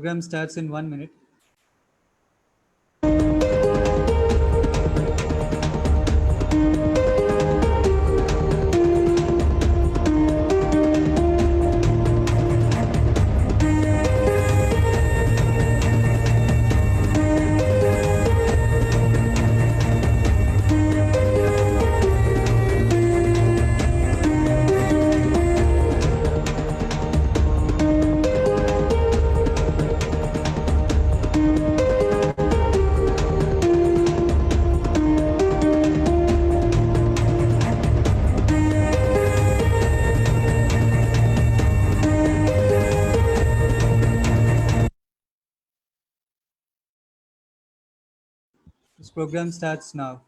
program starts in 1 minute. This program starts now.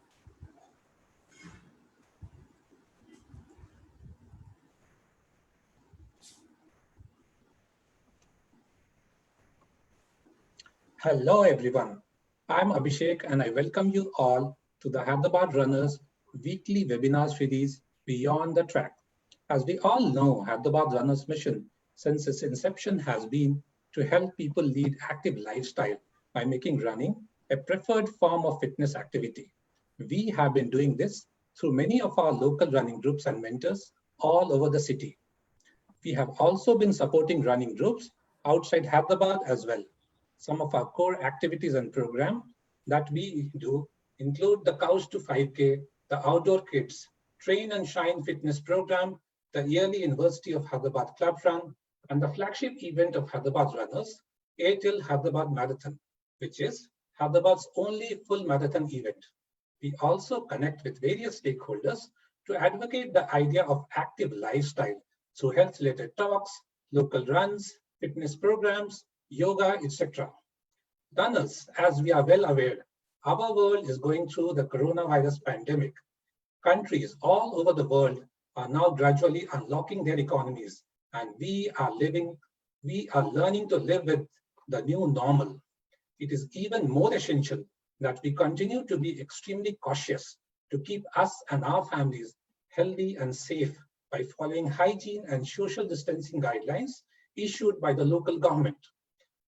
Hello everyone, I'm Abhishek and I welcome you all to the Hyderabad Runners weekly webinar series Beyond the Track. As we all know, Hyderabad Runners mission since its inception has been to help people lead active lifestyle by making running a preferred form of fitness activity. We have been doing this through many of our local running groups and mentors all over the city. We have also been supporting running groups outside Hyderabad as well. Some of our core activities and programs that we do include the Couch to 5K, the Outdoor Kids, Train and Shine Fitness Program, the yearly University of Hyderabad Club Run, and the flagship event of Hyderabad Runners, Airtel Hyderabad Marathon, which is Hyderabad's only full marathon event. We also connect with various stakeholders to advocate the idea of active lifestyle through health-related talks, local runs, fitness programs, yoga, etc. Runners, as we are well aware, our world is going through the coronavirus pandemic. Countries all over the world are now gradually unlocking their economies, and we are learning to live with the new normal. It is even more essential that we continue to be extremely cautious to keep us and our families healthy and safe by following hygiene and social distancing guidelines issued by the local government.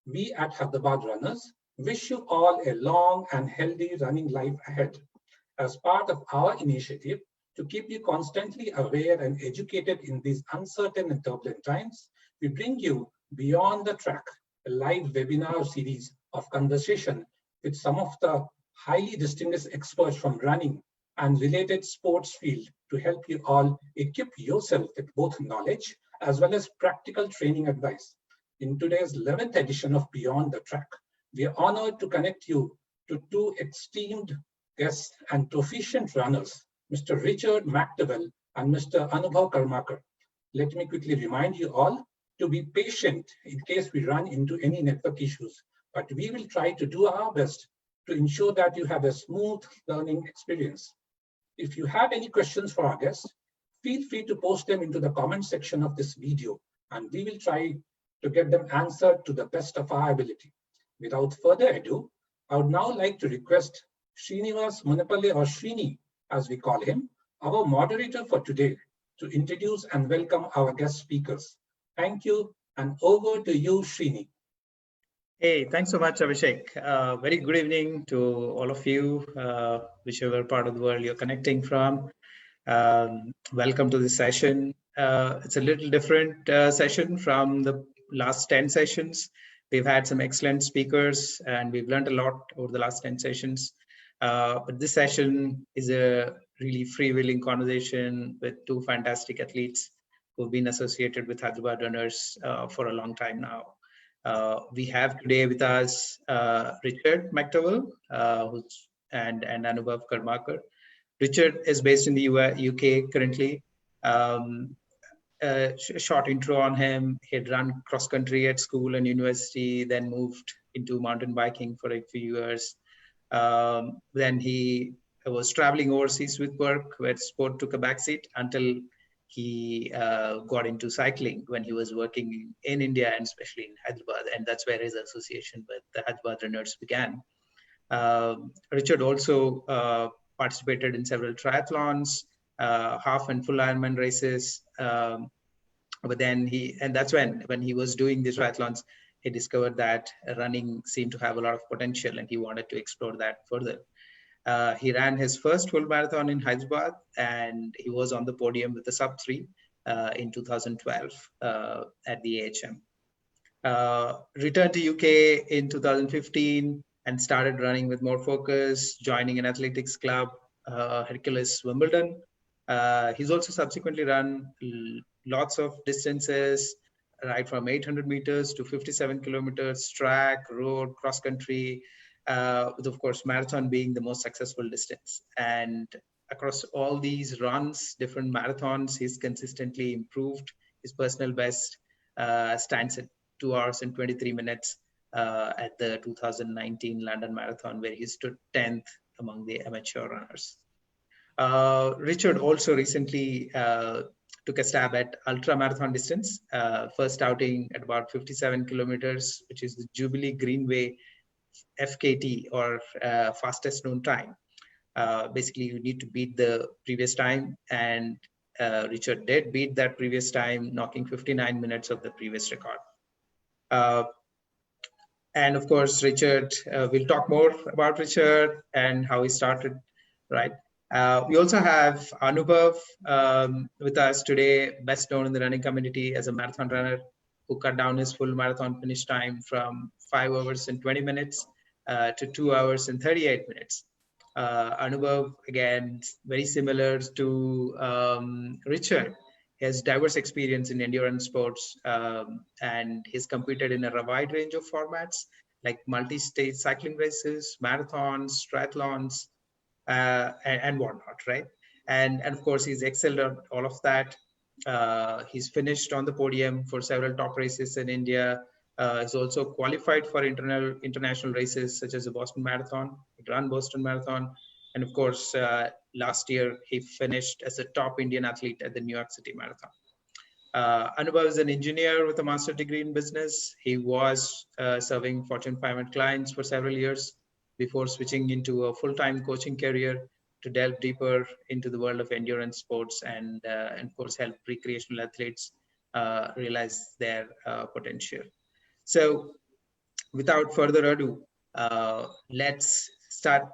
We at Hyderabad Runners wish you all a long and healthy running life ahead. As part of our initiative to keep you constantly aware and educated in these uncertain and turbulent times, we bring you Beyond the Track, a live webinar series of conversation with some of the highly distinguished experts from running and related sports field to help you all equip yourself with both knowledge as well as practical training advice. In today's 11th edition of Beyond the Track, we are honored to connect you to two esteemed guests and proficient runners, Mr. Richard McDowell and Mr. Anubhav Karmakar. Let me quickly remind you all to be patient in case we run into any network issues, but we will try to do our best to ensure that you have a smooth learning experience. If you have any questions for our guests, feel free to post them into the comment section of this video, and we will try to get them answered to the best of our ability. Without further ado, I would now like to request Srinivas Munapalli, or Srini, as we call him, our moderator for today, to introduce and welcome our guest speakers. Thank you, and over to you, Srini. Hey, thanks so much, Abhishek. Very good evening to all of you, whichever part of the world you're connecting from. Welcome to this session. It's a little different session from the last 10 sessions. We've had some excellent speakers and we've learned a lot over the last 10 sessions. But this session is a really freewheeling conversation with two fantastic athletes who've been associated with Hyderabad Runners for a long time now. We have today with us Richard McDowell and Anubhav Karmakar. Richard is based in the UK currently. Short intro on him: he'd run cross country at school and university, then moved into mountain biking for a few years. Then he was traveling overseas with work, where sport took a backseat until he got into cycling when he was working in India and especially in Hyderabad, and that's where his association with the Hyderabad Runners began. Richard also participated in several triathlons, half and full Ironman races. But then that's when he was doing these triathlons, he discovered that running seemed to have a lot of potential, and he wanted to explore that further. He ran his first full marathon in Hyderabad, and he was on the podium with a sub-3 in 2012 at the AHM. Returned to UK in 2015 and started running with more focus, joining an athletics club, Hercules Wimbledon. He's also subsequently run lots of distances, right from 800 meters to 57 kilometers, track, road, cross country, with of course marathon being the most successful distance. And across all these runs, different marathons, he's consistently improved. His personal best stands at 2 hours and 23 minutes at the 2019 London Marathon, where he stood 10th among the amateur runners. Richard also recently took a stab at ultra marathon distance, first outing at about 57 kilometers, which is the Jubilee Greenway FKT, or fastest known time. Basically, you need to beat the previous time, and Richard did beat that previous time, knocking 59 minutes of the previous record. And of course, Richard, we'll talk more about Richard and how he started, right? We also have Anubhav with us today, best known in the running community as a marathon runner who cut down his full marathon finish time from 5 hours and 20 minutes to 2 hours and 38 minutes. Anubhav, again, very similar to Richard. He has diverse experience in endurance sports, and he's competed in a wide range of formats like multi-stage cycling races, marathons, triathlons, and whatnot, right? And of course, he's excelled at all of that. He's finished on the podium for several top races in India. He's also qualified for international races such as the Boston Marathon. He ran Boston Marathon. And of course, last year, he finished as a top Indian athlete at the New York City Marathon. Anubhav is an engineer with a master's degree in business. He was serving Fortune 500 clients for several years before switching into a full-time coaching career to delve deeper into the world of endurance sports and of course, help recreational athletes realize their potential. So without further ado, let's start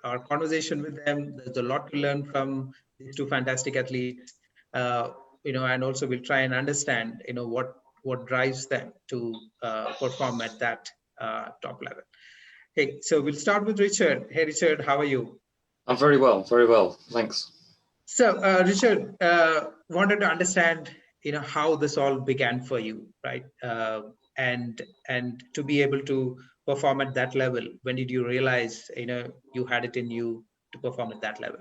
our conversation with them. There's a lot to learn from these two fantastic athletes, and also we'll try and understand, what drives them to perform at that top level. Hey, so we'll start with Richard. Hey, Richard, how are you? I'm very well, thanks. So, Richard, wanted to understand, how this all began for you, right? And to be able to perform at that level, when did you realize, you had it in you to perform at that level?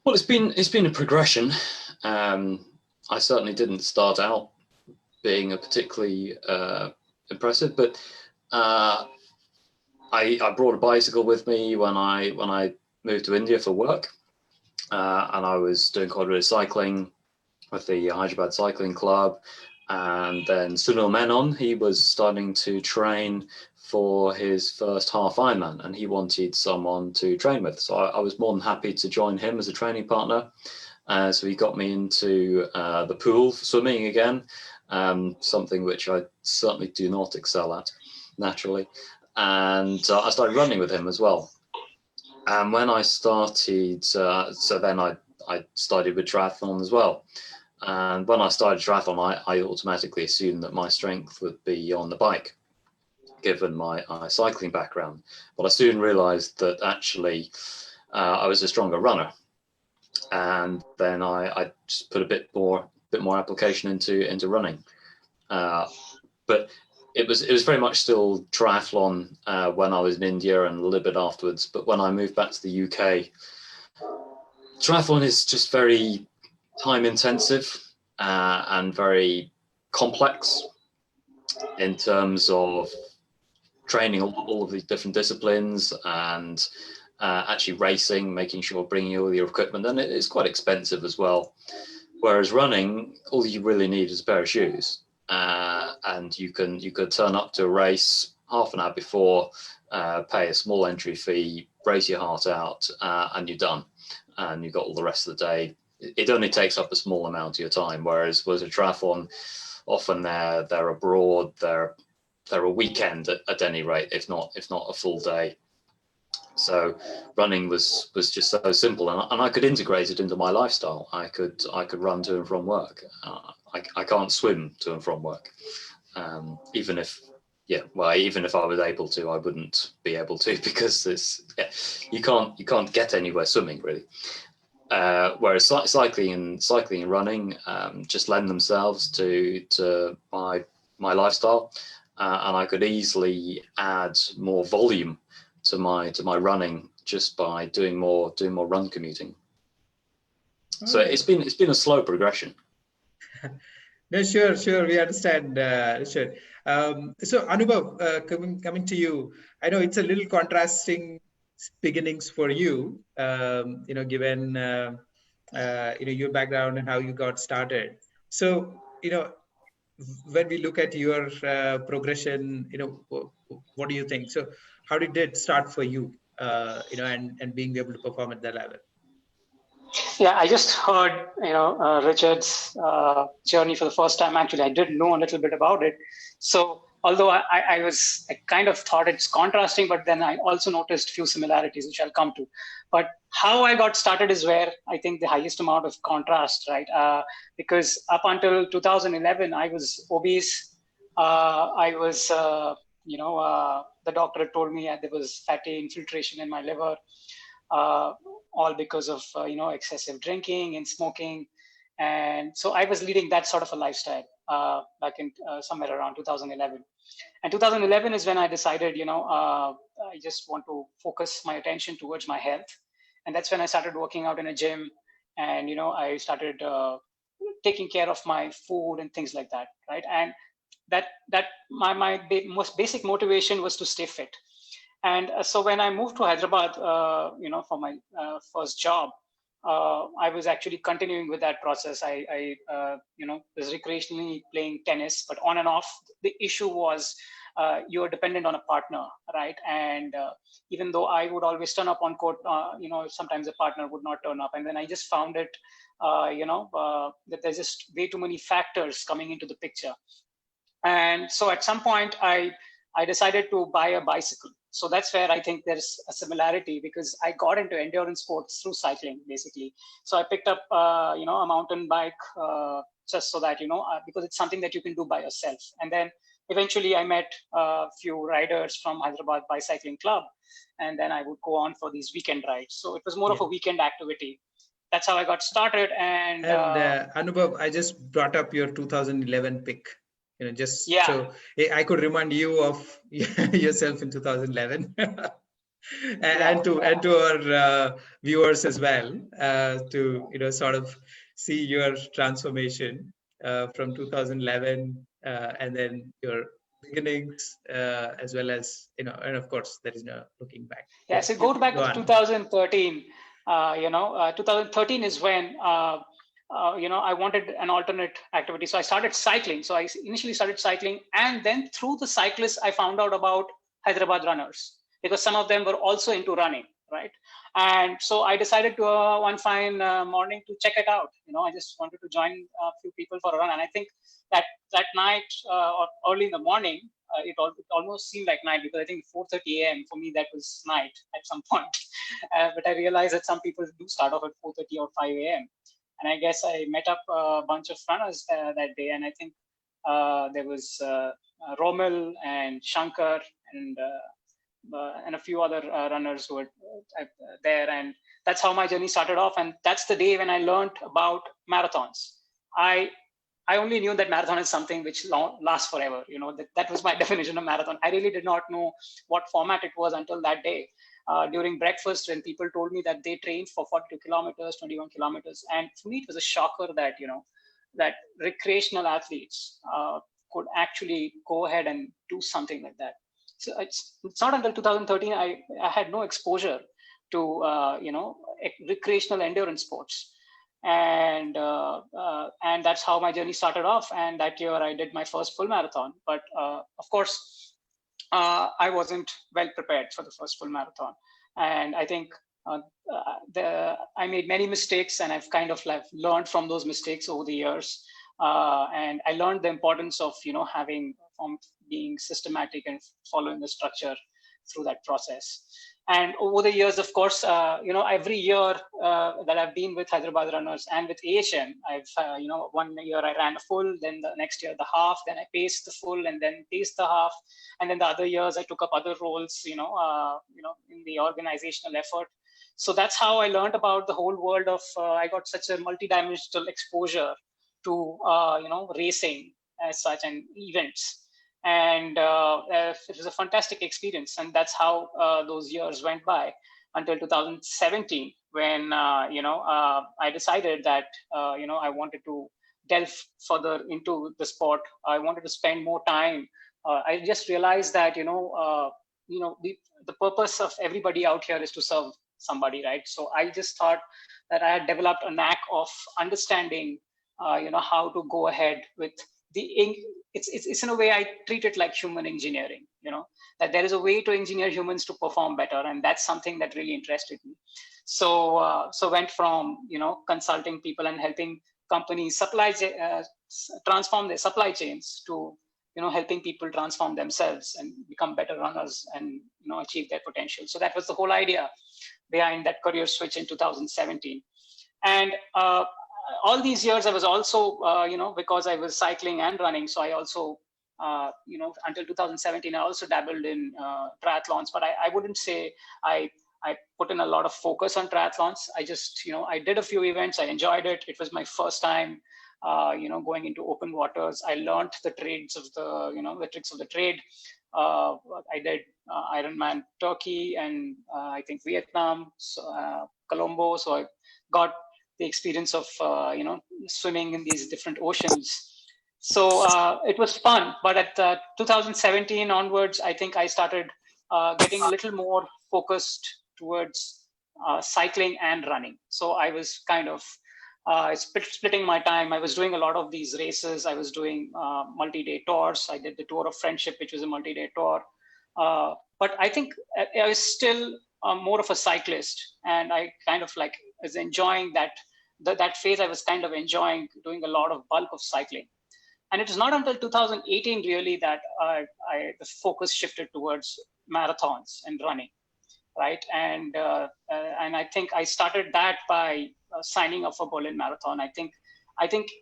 Well, it's been a progression. I certainly didn't start out being a particularly impressive, but I brought a bicycle with me when I moved to India for work, and I was doing quite a bit of cycling with the Hyderabad Cycling Club. And then Sunil Menon, he was starting to train for his first half Ironman, and he wanted someone to train with. So I was more than happy to join him as a training partner. So he got me into the pool for swimming again, something which I certainly do not excel at naturally. And I started running with him as well. And when I started, so then I started with triathlon as well. And when I started triathlon, I automatically assumed that my strength would be on the bike, given my cycling background. But I soon realized that actually I was a stronger runner. And then I just put a bit more application into running. But it was very much still triathlon when I was in India and a little bit afterwards. But when I moved back to the UK, triathlon is just very time intensive and very complex in terms of training all of these different disciplines and actually racing, making sure bringing all your equipment, and it's quite expensive as well. Whereas running, all you really need is a pair of shoes, and you could turn up to a race half an hour before, pay a small entry fee, race your heart out, and you're done, and you've got all the rest of the day. It only takes up a small amount of your time, whereas a triathlon, often they're abroad, they're a weekend at any rate, if not a full day. So running was just so simple, and I could integrate it into my lifestyle. I could run to and from work. I can't swim to and from work, even if I was able to, I wouldn't be able to, because you can't get anywhere swimming really. Whereas cycling and running just lend themselves to my lifestyle, and I could easily add more volume to my running just by doing more run commuting. So it's been a slow progression. No, sure, we understand, Richard. So Anubhav, coming to you, I know it's a little contrasting beginnings for you, given your background and how you got started. So when we look at your progression, what do you think? So how did it start for you, and being able to perform at that level? Yeah, I just heard, Richard's journey for the first time. Actually, I did know a little bit about it. So although I kind of thought it's contrasting, but then I also noticed few similarities, which I'll come to. But how I got started is where I think the highest amount of contrast, right? Because up until 2011, I was obese. I was, the doctor had told me there was fatty infiltration in my liver. All because of excessive drinking and smoking, and so I was leading that sort of a lifestyle back in somewhere around 2011. And 2011 is when I decided, I just want to focus my attention towards my health, and that's when I started working out in a gym, and I started taking care of my food and things like that, right? And that my most basic motivation was to stay fit. And so when I moved to Hyderabad, for my first job, I was actually continuing with that process. I was recreationally playing tennis, but on and off. The issue was you are dependent on a partner, right? And even though I would always turn up on court, sometimes a partner would not turn up. And then I just found it, that there's just way too many factors coming into the picture. And so at some point, I decided to buy a bicycle. So that's where I think there's a similarity, because I got into endurance sports through cycling, basically. So I picked up, a mountain bike just so that, because it's something that you can do by yourself. And then eventually I met a few riders from Hyderabad Bicycling Club, and then I would go on for these weekend rides. So it was more of a weekend activity. That's how I got started. And Anubhav, I just brought up your 2011 pick. So I could remind you of yourself in 2011, and to our viewers as well, to sort of see your transformation from 2011, and then your beginnings, as well as and of course there is no looking back. Yeah, so go back to 2013. 2013 is when. I wanted an alternate activity. So I started cycling. So I initially started cycling, and then through the cyclists, I found out about Hyderabad Runners, because some of them were also into running, right? And so I decided to one fine morning to check it out. I just wanted to join a few people for a run. And I think that night or early in the morning, it almost seemed like night, because I think 4:30 a.m. for me, that was night at some point. But I realized that some people do start off at 4:30 or 5 a.m. And I guess I met up a bunch of runners that day. And I think there was Romil and Shankar and a few other runners who were there. And that's how my journey started off. And that's the day when I learned about marathons. I only knew that marathon is something which lasts forever. That was my definition of marathon. I really did not know what format it was until that day. During breakfast, when people told me that they trained for 42 kilometers, 21 kilometers. And for me, it was a shocker that, that recreational athletes could actually go ahead and do something like that. So it's not until 2013, I had no exposure to, recreational endurance sports. And that's how my journey started off. And that year I did my first full marathon. But of course, I wasn't well prepared for the first full marathon. And I think I made many mistakes, and I've kind of learned from those mistakes over the years. And I learned the importance of, being systematic and following the structure through that process. And over the years, of course, every year that I've been with Hyderabad Runners and with AHM, I've, 1 year I ran a full, then the next year the half, then I paced the full, and then paced the half, and then the other years I took up other roles, in the organizational effort. So that's how I learned about the whole world of. I got such a multidimensional exposure to, racing as such and events. And it was a fantastic experience, and that's how those years went by until 2017, when I decided that I wanted to delve further into the sport. I wanted to spend more time. I just realized that the purpose of everybody out here is to serve somebody, right? So I just thought that I had developed a knack of understanding how to go ahead with it's in a way I treat it like human engineering, that there is a way to engineer humans to perform better, and that's something that really interested me. So went from consulting people and helping companies transform their supply chains to helping people transform themselves and become better runners and achieve their potential. So that was the whole idea behind that career switch in 2017. And all these years I was also, because I was cycling and running, so I also, until 2017, I also dabbled in triathlons, but I wouldn't say I put in a lot of focus on triathlons. I just, I did a few events, I enjoyed it. It was my first time, going into open waters. I learned the trades of the tricks of the trade. I did Ironman Turkey and I think Vietnam, Colombo. So I got the experience of swimming in these different oceans. So it was fun. But at 2017 onwards, I think I started getting a little more focused towards cycling and running. So I was kind of splitting my time. I was doing a lot of these races. I was doing multi-day tours. I did the Tour of Friendship, which was a multi-day tour. But I think I was still more of a cyclist, and I kind of was enjoying that phase. I was kind of enjoying doing a lot of bulk of cycling. And it was not until 2018 really that the focus shifted towards marathons and running, right? And I think I started that by signing up for Berlin Marathon. I think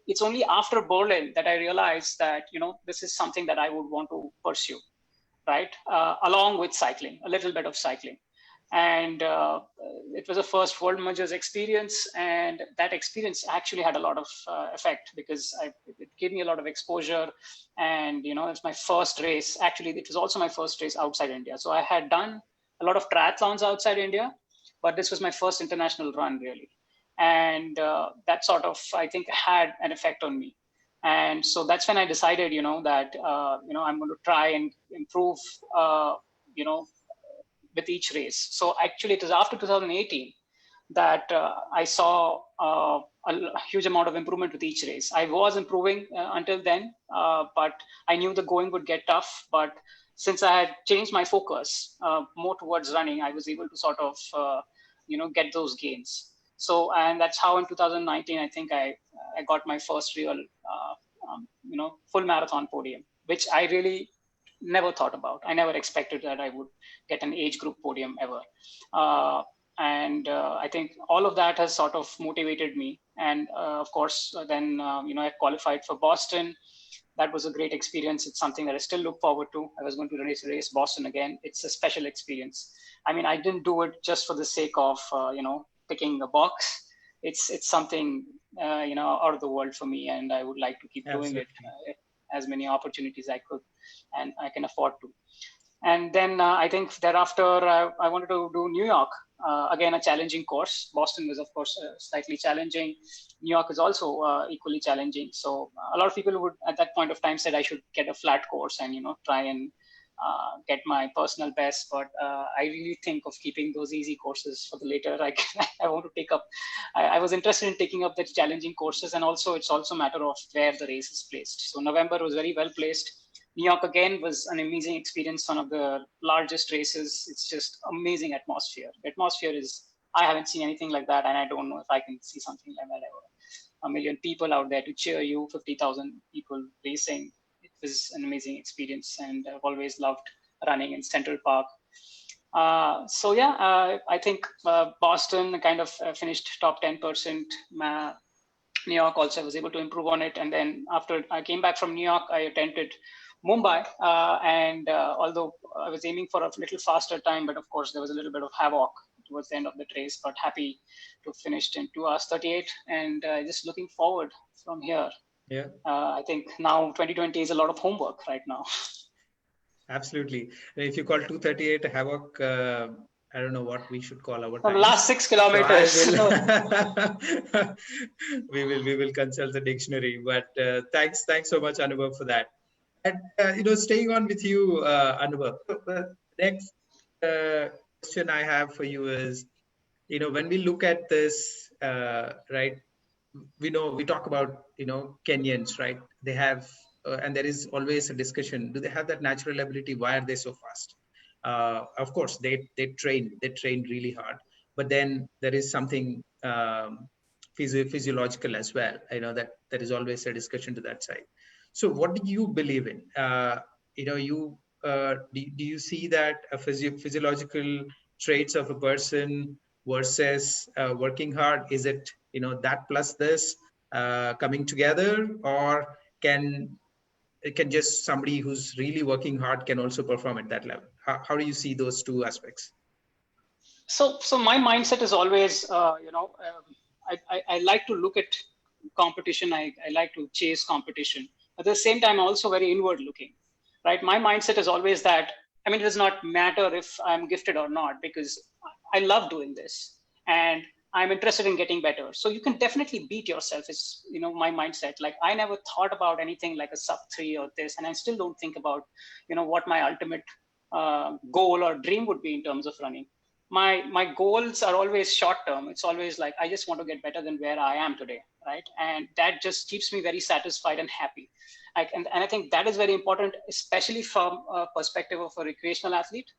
it's only after Berlin that I realized that this is something that I would want to pursue, right? Along with cycling, a little bit of cycling. And it was a first World Majors experience, and that experience actually had a lot of effect because it gave me a lot of exposure. And it's my first race. Actually, it was also my first race outside India. So I had done a lot of triathlons outside India, but this was my first international run really. And that sort of, I think, had an effect on me. And so that's when I decided, that I'm going to try and improve, with each race. So actually it was after 2018 that I saw a huge amount of improvement with each race. I was improving until then, but I knew the going would get tough. But since I had changed my focus more towards running, I was able to sort of, get those gains. So, and that's how in 2019, I think I got my first real, full marathon podium, which I really never thought about. I never expected that I would get an age group podium ever. And I think all of that has sort of motivated me. And of course, then, I qualified for Boston. That was a great experience. It's something that I still look forward to. I was going to race Boston again. It's a special experience. I mean, I didn't do it just for the sake of, ticking a box. It's something, out of the world for me. And I would like to keep doing it as many opportunities I could and I can afford to. And then I think thereafter I wanted to do New York, again, a challenging course. Boston was, of course, slightly challenging. New York is also equally challenging. So a lot of people would at that point of time said I should get a flat course and, try and get my personal best. But I really think of keeping those easy courses for the later. I want to take up, I was interested in taking up the challenging courses. And also it's also a matter of where the race is placed. So November was very well placed. New York again was an amazing experience, one of the largest races. It's just amazing atmosphere. The atmosphere is, I haven't seen anything like that, and I don't know if I can see something like that ever. a million people out there to cheer you, 50,000 people racing. It was an amazing experience, and I've always loved running in Central Park. So yeah, I think Boston kind of finished top 10%. New York also, I was able to improve on it. And then after I came back from New York, I attempted Mumbai. And although I was aiming for a little faster time, but of course there was a little bit of havoc towards the end of the race, but happy to finish in 2 hours 38. And just looking forward from here. Yeah. I think now 2020 is a lot of homework right now. Absolutely. If you call 238 havoc, I don't know what we should call our time. The last 6 kilometers. So we will consult the dictionary. But thanks so much, Anubhav, for that. And staying on with you, Anubhav. The next question I have for you is, when we look at this, right? We talk about Kenyans, right? They have and there is always a discussion, do they have that natural ability? Why are they so fast? Of course they train really hard, but then there is something physiological as well. I know that there is always a discussion to that side. So what do you believe in? Do you see that a physiological traits of a person versus working hard? Is it that plus this coming together, or can just somebody who's really working hard can also perform at that level? How do you see those two aspects? So my mindset is always, I like to look at competition. I like to chase competition. At the same time, also very inward looking, right? My mindset is always that, it does not matter if I'm gifted or not, because I love doing this and I'm interested in getting better. So you can definitely beat yourself is, my mindset. Like I never thought about anything like a sub 3 or this, and I still don't think about, what my ultimate goal or dream would be in terms of running. My goals are always short term. It's always like, I just want to get better than where I am today, right? And that just keeps me very satisfied and happy. And I think that is very important, especially from a perspective of a recreational athlete.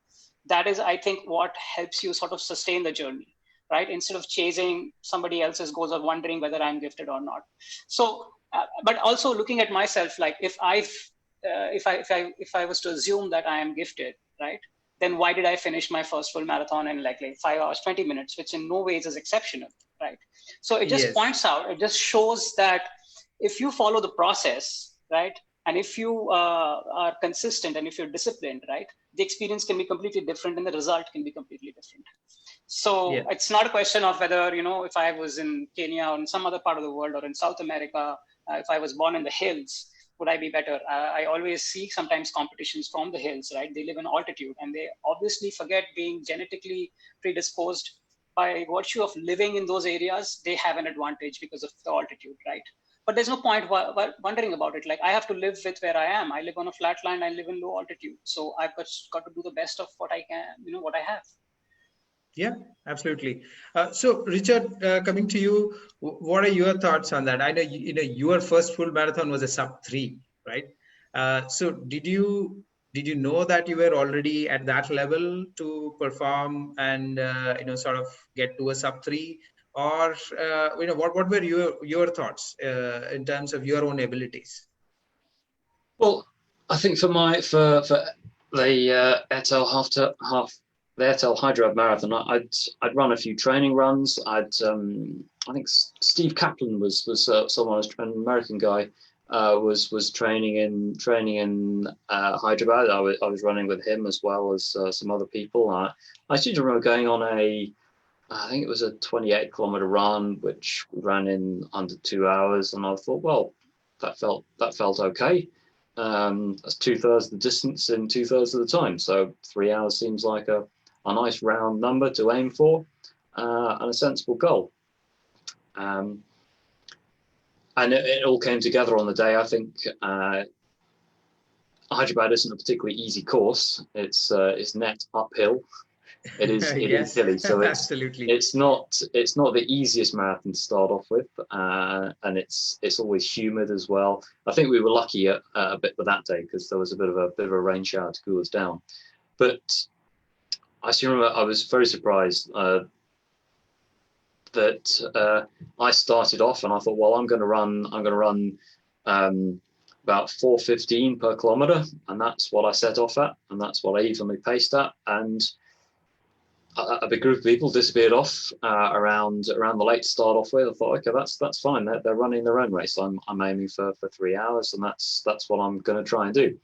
That is, I think, what helps you sort of sustain the journey, right? Instead of chasing somebody else's goals or wondering whether I'm gifted or not. So, but also looking at myself, like if I was to assume that I am gifted, right? Then why did I finish my first full marathon in like 5 hours, 20 minutes, which in no ways is exceptional, right? So it just points out, it just shows that if you follow the process, right? And if you are consistent and if you're disciplined, right? The experience can be completely different and the result can be completely different. So it's not a question of whether, if I was in Kenya or in some other part of the world or in South America, if I was born in the hills, would I be better? I always see sometimes competitions from the hills, right? They live in altitude and they obviously forget being genetically predisposed by virtue of living in those areas. They have an advantage because of the altitude, right? But there's no point wondering about it. Like I have to live with where I am. I live on a flat land. I live in low altitude. So I've got to do the best of what I can, what I have. Yeah, absolutely. So Richard, coming to you, what are your thoughts on that? I know, your first full marathon was a sub 3, right? So did you know that you were already at that level to perform and, sort of get to a sub 3? Or, what were your thoughts in terms of your own abilities? Well, I think for the the Airtel Hyderabad Marathon, I'd run a few training runs. I think Steve Kaplan was someone, an American guy, was training in Hyderabad. I was running with him as well as some other people. I seem to remember going on I think it was a 28-kilometer run, which we ran in under 2 hours, and I thought, well, that felt okay. That's 2/3 the distance in 2/3 of the time. So 3 hours seems like a nice round number to aim for, and a sensible goal. And it all came together on the day. I think Hyderabad isn't a particularly easy course. It's net uphill. It is hilly, so it's not the easiest marathon to start off with, and it's always humid as well. I think we were lucky a bit with that day because there was a bit of a rain shower to cool us down. But I still remember I was very surprised. that I started off and I thought, well, I'm going to run about 4:15 per kilometer, and that's what I set off at, and that's what I evenly paced at. And a big group of people disappeared off around the lake to start off with. I thought, okay, that's fine. They're running their own race. I'm aiming for 3 hours, and that's what I'm going to try and do.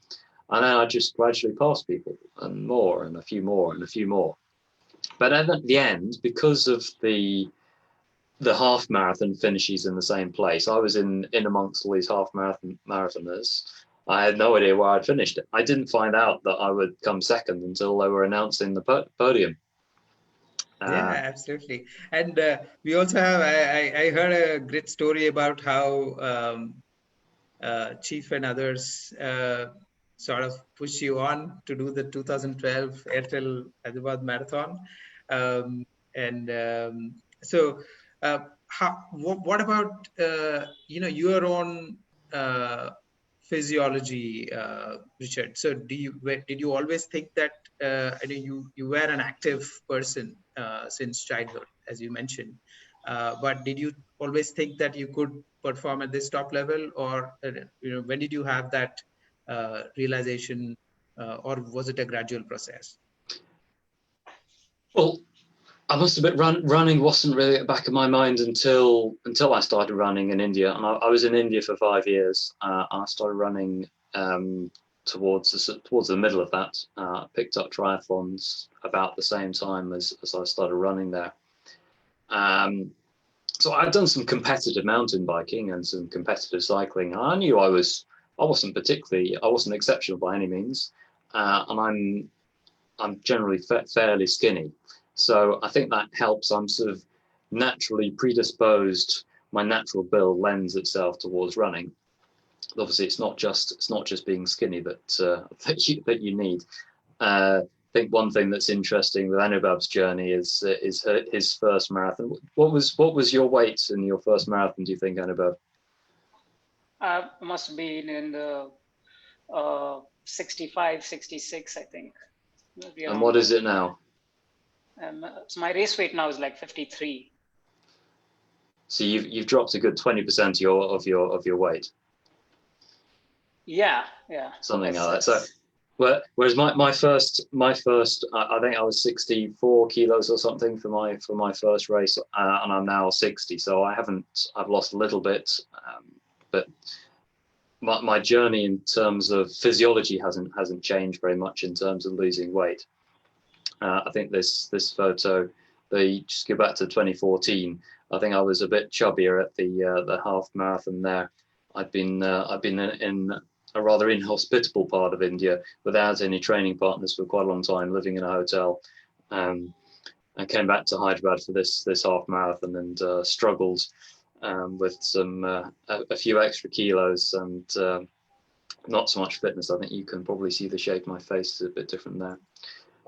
And then I just gradually passed people, and more, and a few more, and a few more. But at the end, because of the half marathon finishes in the same place, I was in amongst all these half marathoners. I had no idea where I'd finished it. I didn't find out that I would come second until they were announcing the podium. Yeah, absolutely. And we also have, I heard a great story about how Chief and others sort of push you on to do the 2012 Airtel Hyderabad Marathon. So what about, your own physiology, Richard? So did you always think that you were an active person since childhood, as you mentioned, but did you always think that you could perform at this top level, or when did you have that realization, or was it a gradual process? Well, I must admit, running wasn't really at the back of my mind until I started running in India, and I was in India for 5 years. And I started running towards the middle of that. Picked up triathlons about the same time as I started running there. So I'd done some competitive mountain biking and some competitive cycling. I knew I wasn't exceptional by any means, and I'm generally fairly skinny. So I think that helps. I'm sort of naturally predisposed. My natural build lends itself towards running. Obviously, it's not just being skinny that you need. I think one thing that's interesting with Anubhav's journey is his first marathon. What was your weight in your first marathon, do you think, Anubhav? Must have been in the 65, 66, I think. And what is it now? So my race weight now is like 53. So you've dropped a good 20% of your weight. Yeah. Something like that. So, whereas my first, I think I was 64 kilos or something for my first race, and I'm now 60. So I've lost a little bit, but my journey in terms of physiology hasn't changed very much in terms of losing weight. I think this photo, they just go back to 2014. I think I was a bit chubbier at the half marathon there. I'd been in a rather inhospitable part of India without any training partners for quite a long time, living in a hotel. I came back to Hyderabad for this half marathon and struggled with a few extra kilos and not so much fitness. I think you can probably see the shape of my face is a bit different there.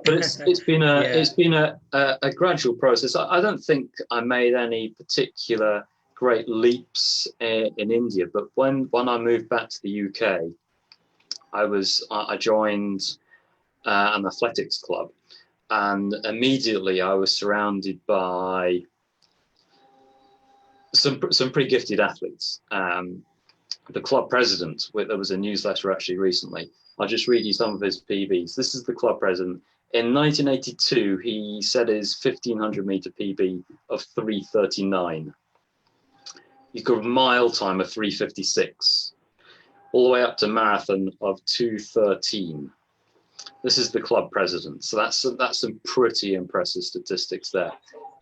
But it's been a gradual process. I don't think I made any particular great leaps in India, but when I moved back to the UK, I joined an athletics club, and immediately I was surrounded by some pretty gifted athletes. The club president, there was a newsletter actually recently. I'll just read you some of his PBs. This is the club president. In 1982, he set his 1500 meter PB of 3:39. He's got a mile time of 3:56, all the way up to marathon of 2:13. This is the club president. So that's some pretty impressive statistics there.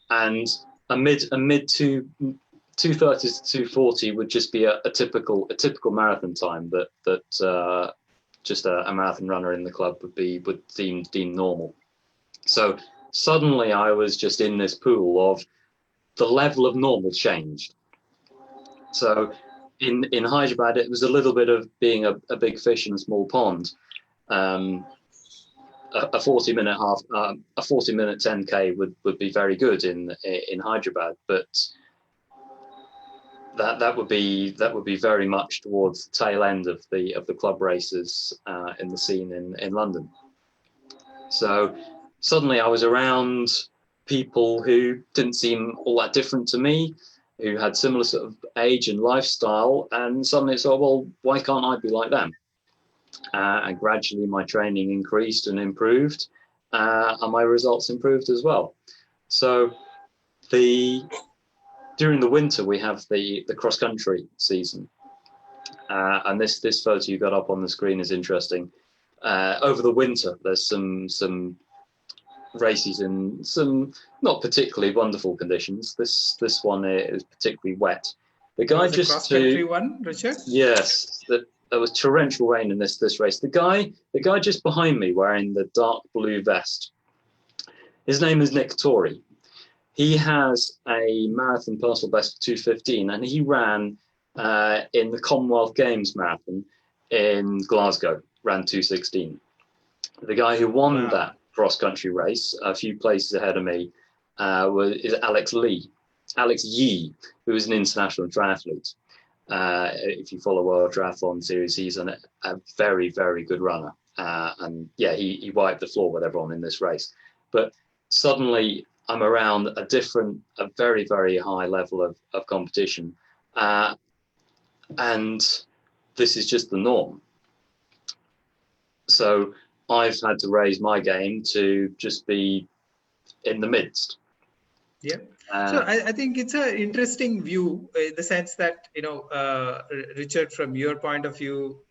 And a mid 2:30 to 2:40 would just be a typical marathon time that just a marathon runner in the club would deem normal. So suddenly I was just in this pool of the level of normal changed. So in Hyderabad, it was a little bit of being a big fish in a small pond. A 40-minute 10K would be very good in Hyderabad, but that would be very much towards the tail end of the club races in the scene in London. So suddenly I was around people who didn't seem all that different to me, who had similar sort of age and lifestyle, and suddenly it's thought, well, why can't I be like them? And gradually my training increased and improved, and my results improved as well. So during the winter we have the cross country season, and this photo you got up on the screen is interesting. Over the winter there's some races in some not particularly wonderful conditions. This one is particularly wet. The guy just cross country one, Richard? Yes, there was torrential rain in this race. The guy just behind me wearing the dark blue vest, his name is Nick Torrey. He has a marathon personal best of 2:15, and he ran in the Commonwealth Games marathon in Glasgow, ran 2:16. The guy who won that cross-country race, a few places ahead of me, is Alex Yee, who is an international triathlete. If you follow World Triathlon Series, he's a very, very good runner. And yeah, he wiped the floor with everyone in this race. But suddenly I'm around a very, very high level of competition. And this is just the norm. So I've had to raise my game to just be in the midst. Yeah. So I think it's an interesting view in the sense that, Richard, from your point of view,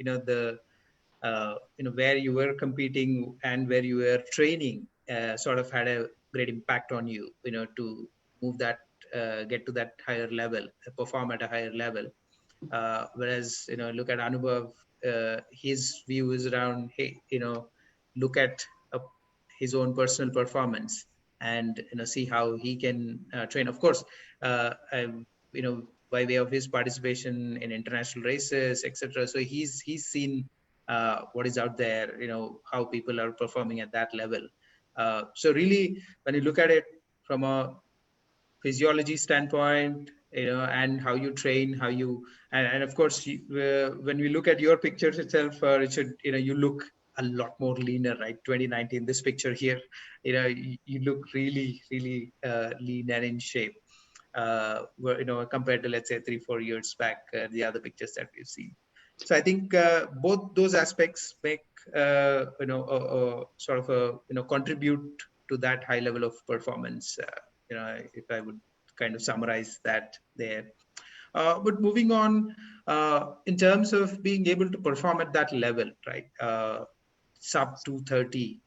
where you were competing and where you were training sort of had a great impact on you, to move that, get to that higher level, perform at a higher level. Whereas, look at Anubhav, his view is around, hey, look at his own personal performance and see how he can train. Of course, by way of his participation in international races, etc. So he's seen what is out there, how people are performing at that level. So really, when you look at it from a physiology standpoint, and how you train, and of course, when we look at your pictures itself, Richard, you look a lot more leaner, right? 2019, this picture here, you look really, really lean and in shape, compared to, let's say, 3-4 years back, the other pictures that we've seen. So I think both those aspects make, sort of contribute to that high level of performance. If I would kind of summarize that there. But moving on, in terms of being able to perform at that level, right? Sub 2:30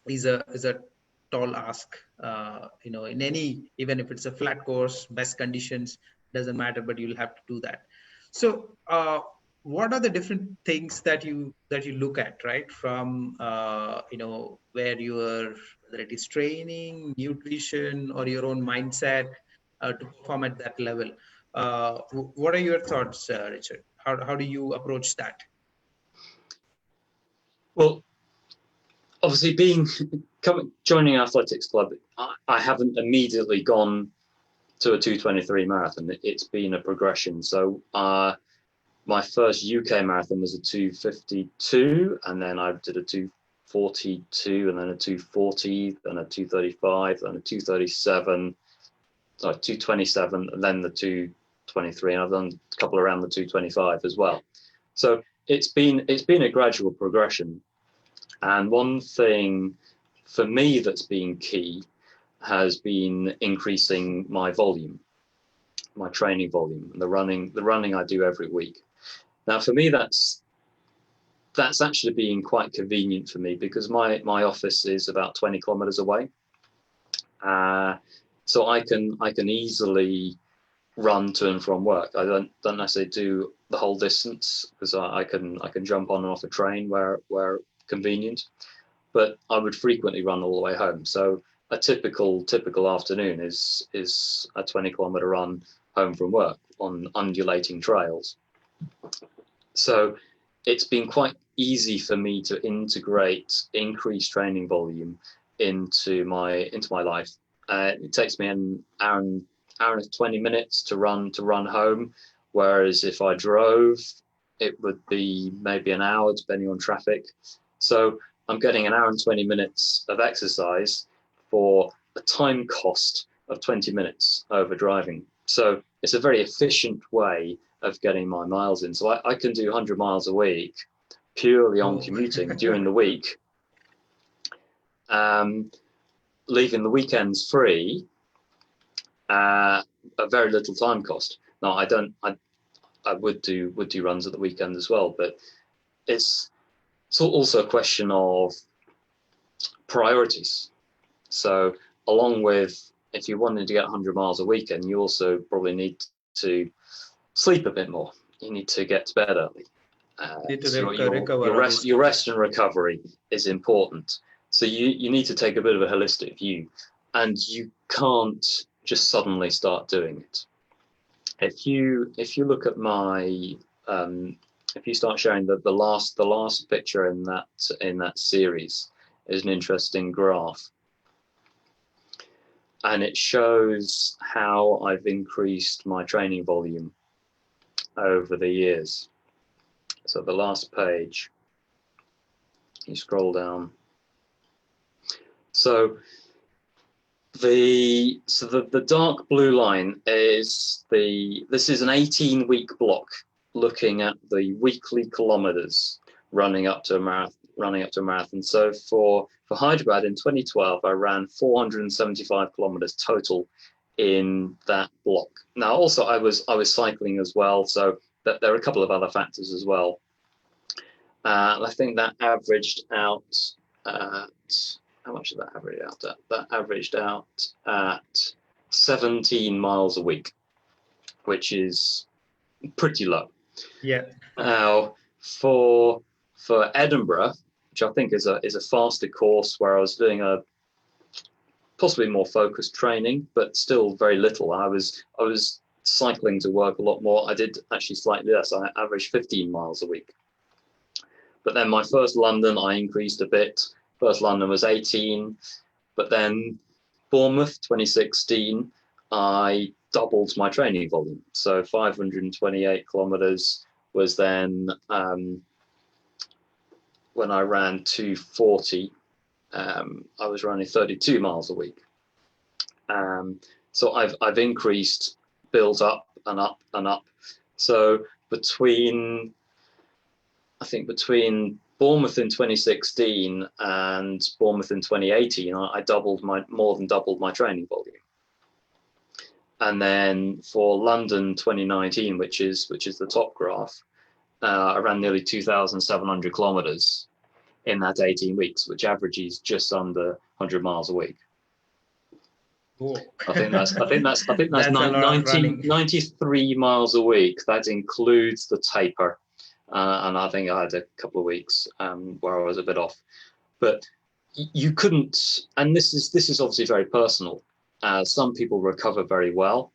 is a tall ask. In any, even if it's a flat course, best conditions, doesn't matter, but you'll have to do that. So what are the different things that you look at, right? From where you are, whether it is training, nutrition, or your own mindset to perform at that level. What are your thoughts, Richard? How do you approach that? Well, obviously, joining athletics club, I haven't immediately gone to a 2:23 marathon. It's been a progression. So my first UK marathon was a 2:52, and then I did a 2:42, and then a 2:40, then a 2:35, then a 2:37, sorry, 2:27, and then the 2:23, and I've done a couple around the 2:25 as well. So it's been a gradual progression. And one thing for me that's been key has been increasing my volume, my training volume, and the running I do every week. Now, for me, that's actually been quite convenient for me because my office is about 20 kilometers away. So I can easily run to and from work. I don't necessarily do the whole distance because I can jump on and off a train where convenient, but I would frequently run all the way home. So a typical afternoon is a 20-kilometer run home from work on undulating trails. So it's been quite easy for me to integrate increased training volume into my life. It takes me an hour and 20 minutes to run home, whereas if I drove, it would be maybe an hour depending on traffic. So I'm getting an hour and 20 minutes of exercise for a time cost of 20 minutes over driving. So it's a very efficient way of getting my miles in. So I can do 100 miles a week purely on commuting during the week, leaving the weekends free, a very little time cost. Now I would do runs at the weekend as well, but it's also a question of priorities. So along with, if you wanted to get 100 miles a weekend, you also probably need to sleep a bit more. You need to get to bed early. So your rest and recovery is important. So you need to take a bit of a holistic view, and you can't just suddenly start doing it. If you look at my if you start showing the last picture in that series is an interesting graph, and it shows how I've increased my training volume over the years. So the last page, you scroll down. So the dark blue line is this is an 18-week block looking at the weekly kilometers running up to a marathon. So for Hyderabad in 2012, I ran 475 kilometers total in that block. Now also I was cycling as well, so that there are a couple of other factors as well. I think that averaged out at, how much did that average out at? That averaged out at 17 miles a week, which is pretty low. Yeah. Now for Edinburgh, which I think is a faster course where I was doing a possibly more focused training, but still very little. I was cycling to work a lot more. I did actually slightly less. I averaged 15 miles a week. But then my first London, I increased a bit. First London was 18, but then Bournemouth 2016, I doubled my training volume. So 528 kilometers was then when I ran 240, I was running 32 miles a week. So I've increased, built up and up and up. So between Bournemouth in 2016 and Bournemouth in 2018, I more than doubled my training volume. And then for London 2019, which is the top graph, I ran nearly 2,700 kilometers in that 18 weeks, which averages just under 100 miles a week. Cool. I think that's 93 miles a week. That includes the taper. And I think I had a couple of weeks where I was a bit off, but you couldn't. And this is obviously very personal. Some people recover very well.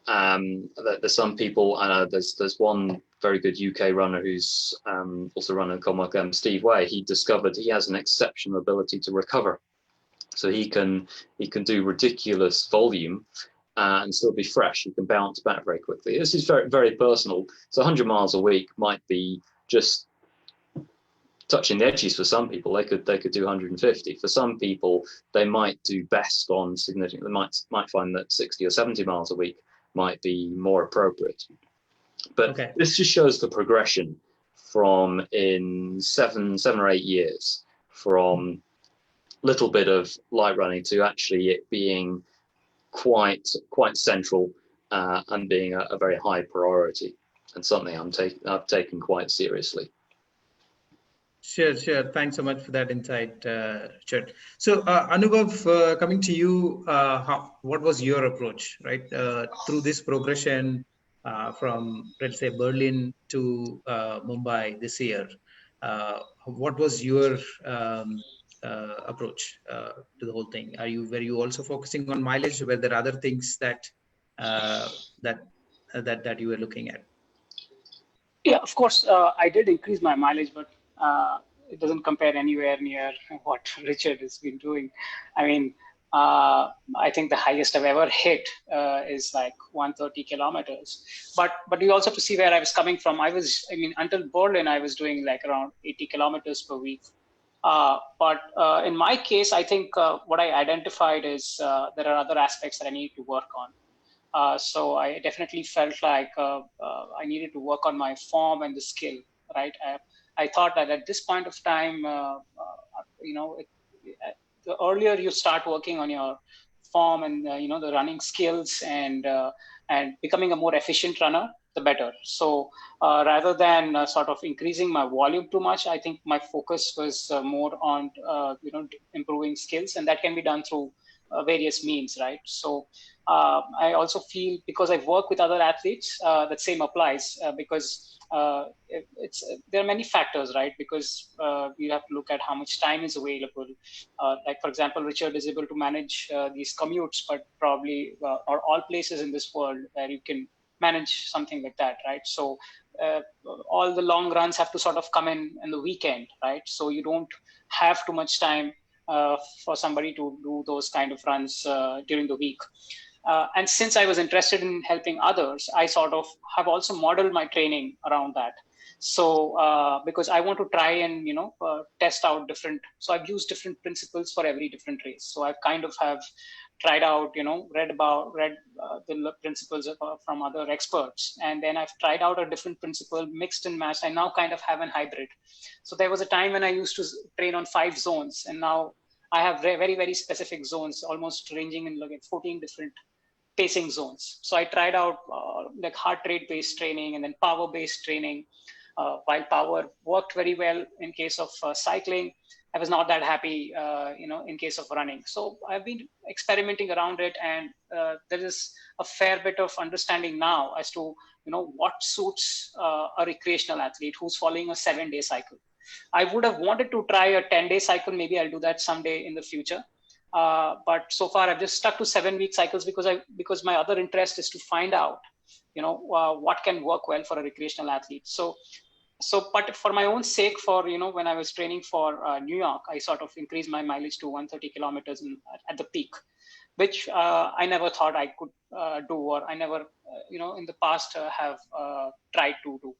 There's some people. There's one very good UK runner who's also running Commonwealth, Steve Way. He discovered he has an exceptional ability to recover, so he can do ridiculous volume and still be fresh. You can bounce back very quickly. This is very, very personal. So 100 miles a week might be just touching the edges for some people. They could do 150. For some people, they might do best on significant. They might find that 60 or 70 miles a week might be more appropriate. But This just shows the progression from in seven or 8 years, from little bit of light running to actually it being quite central and being a very high priority, and something I've taken quite seriously. Sure. Thanks so much for that insight, Richard. So Anubhav, coming to you, what was your approach, right, through this progression from, let's say, Berlin to Mumbai this year? What was your approach to the whole thing? Were you also focusing on mileage? Were there other things that you were looking at? Yeah, of course, I did increase my mileage, but it doesn't compare anywhere near what Richard has been doing. I mean, I think the highest I've ever hit is like 130 kilometers. But you also have to see where I was coming from. Until Berlin, I was doing like around 80 kilometers per week. But in my case, I think what I identified is there are other aspects that I need to work on. So I definitely felt like I needed to work on my form and the skill, right? I thought that at this point of time, the earlier you start working on your form and the running skills and becoming a more efficient runner, the better. So rather than sort of increasing my volume too much, I think my focus was more on improving skills, and that can be done through various means, right? So I also feel, because I work with other athletes, that same applies, because there are many factors, right? Because you have to look at how much time is available. Like, for example, Richard is able to manage these commutes, but probably or all places in this world where you can manage something like that, right? So uh, all the long runs have to sort of come in the weekend, right? So you don't have too much time for somebody to do those kind of runs during the week. And since I was interested in helping others, I sort of have also modeled my training around that. So because I want to try and test out different, so I've used different principles for every different race. So I've kind of have tried out, read the principles from other experts, and then I've tried out a different principle, mixed and matched. I now kind of have an hybrid. So there was a time when I used to train on 5 zones, and now I have very, very specific zones, almost ranging in like 14 different pacing zones. So I tried out like heart rate based training and then power based training. While power worked very well in case of cycling, I was not that happy, in case of running. So I've been experimenting around it, and there is a fair bit of understanding now as to what suits a recreational athlete who's following a 7-day cycle. I would have wanted to try a 10-day cycle. Maybe I'll do that someday in the future. But so far I've just stuck to 7-week cycles because my other interest is to find out, what can work well for a recreational athlete. But for my own sake, for when I was training for New York, I sort of increased my mileage to 130 kilometers at the peak, which I never thought I could do, or I never, in the past have tried to do.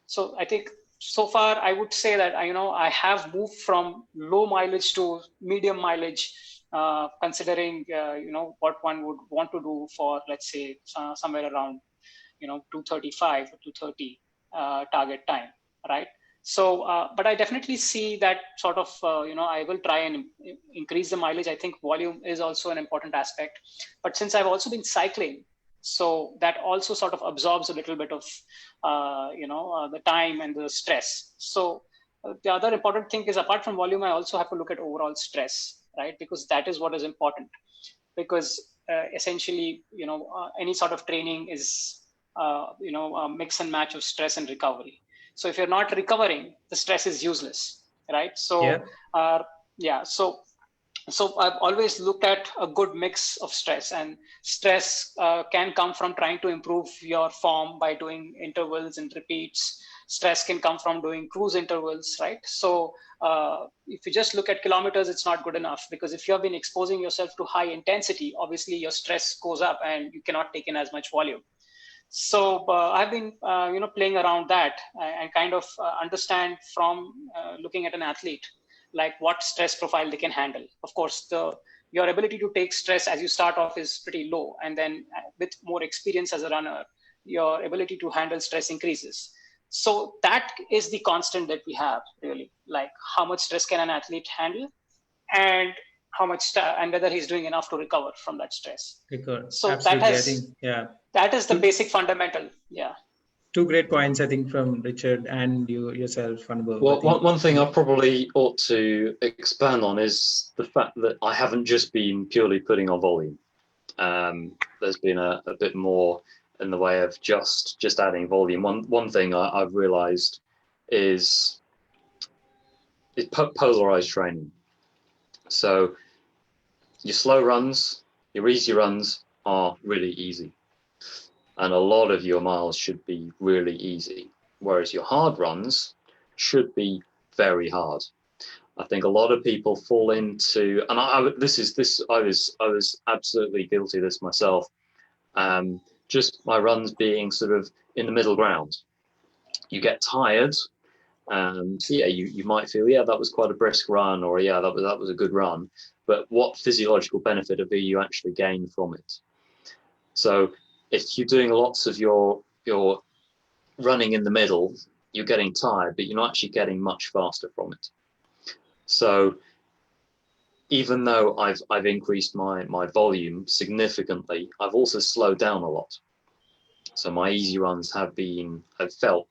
So I think so far I would say that I have moved from low mileage to medium mileage, considering what one would want to do for, let's say, somewhere around 235 or 230 target time, right? So but I definitely see that sort of I will try and increase the mileage. I think volume is also an important aspect, but since I've also been cycling, so that also sort of absorbs a little bit of the time and the stress. So the other important thing is, apart from volume, I also have to look at overall stress, right? Because that is what is important. Because essentially, any sort of training is a mix and match of stress and recovery. So if you're not recovering, the stress is useless, right? So yeah. So I've always looked at a good mix of stress, and stress can come from trying to improve your form by doing intervals and repeats. Stress can come from doing cruise intervals, right? So if you just look at kilometers, it's not good enough, because if you have been exposing yourself to high intensity, obviously your stress goes up and you cannot take in as much volume. So I've been playing around that and kind of understand from looking at an athlete, like what stress profile they can handle. Of course, your ability to take stress as you start off is pretty low, and then with more experience as a runner, your ability to handle stress increases. So that is the constant that we have, really, like how much stress can an athlete handle, and how much and whether he's doing enough to recover from that stress. So absolutely. I think that is the basic fundamental. Yeah. Two great points, I think, from Richard and you yourself, Anubhav. Well, one thing I probably ought to expand on is the fact that I haven't just been purely putting on volume. There's been a bit more in the way of just adding volume. One thing I've realized is polarized training. So your slow runs, your easy runs are really easy, and a lot of your miles should be really easy, whereas your hard runs should be very hard. I think a lot of people fall into, and I was absolutely guilty of this myself. Just my runs being sort of in the middle ground. You get tired, So yeah, you might feel, yeah, that was quite a brisk run, or yeah, that was a good run. But what physiological benefit have you actually gained from it? So if you're doing lots of your running in the middle, you're getting tired, but you're not actually getting much faster from it. So even though I've increased my volume significantly, I've also slowed down a lot. So my easy runs have felt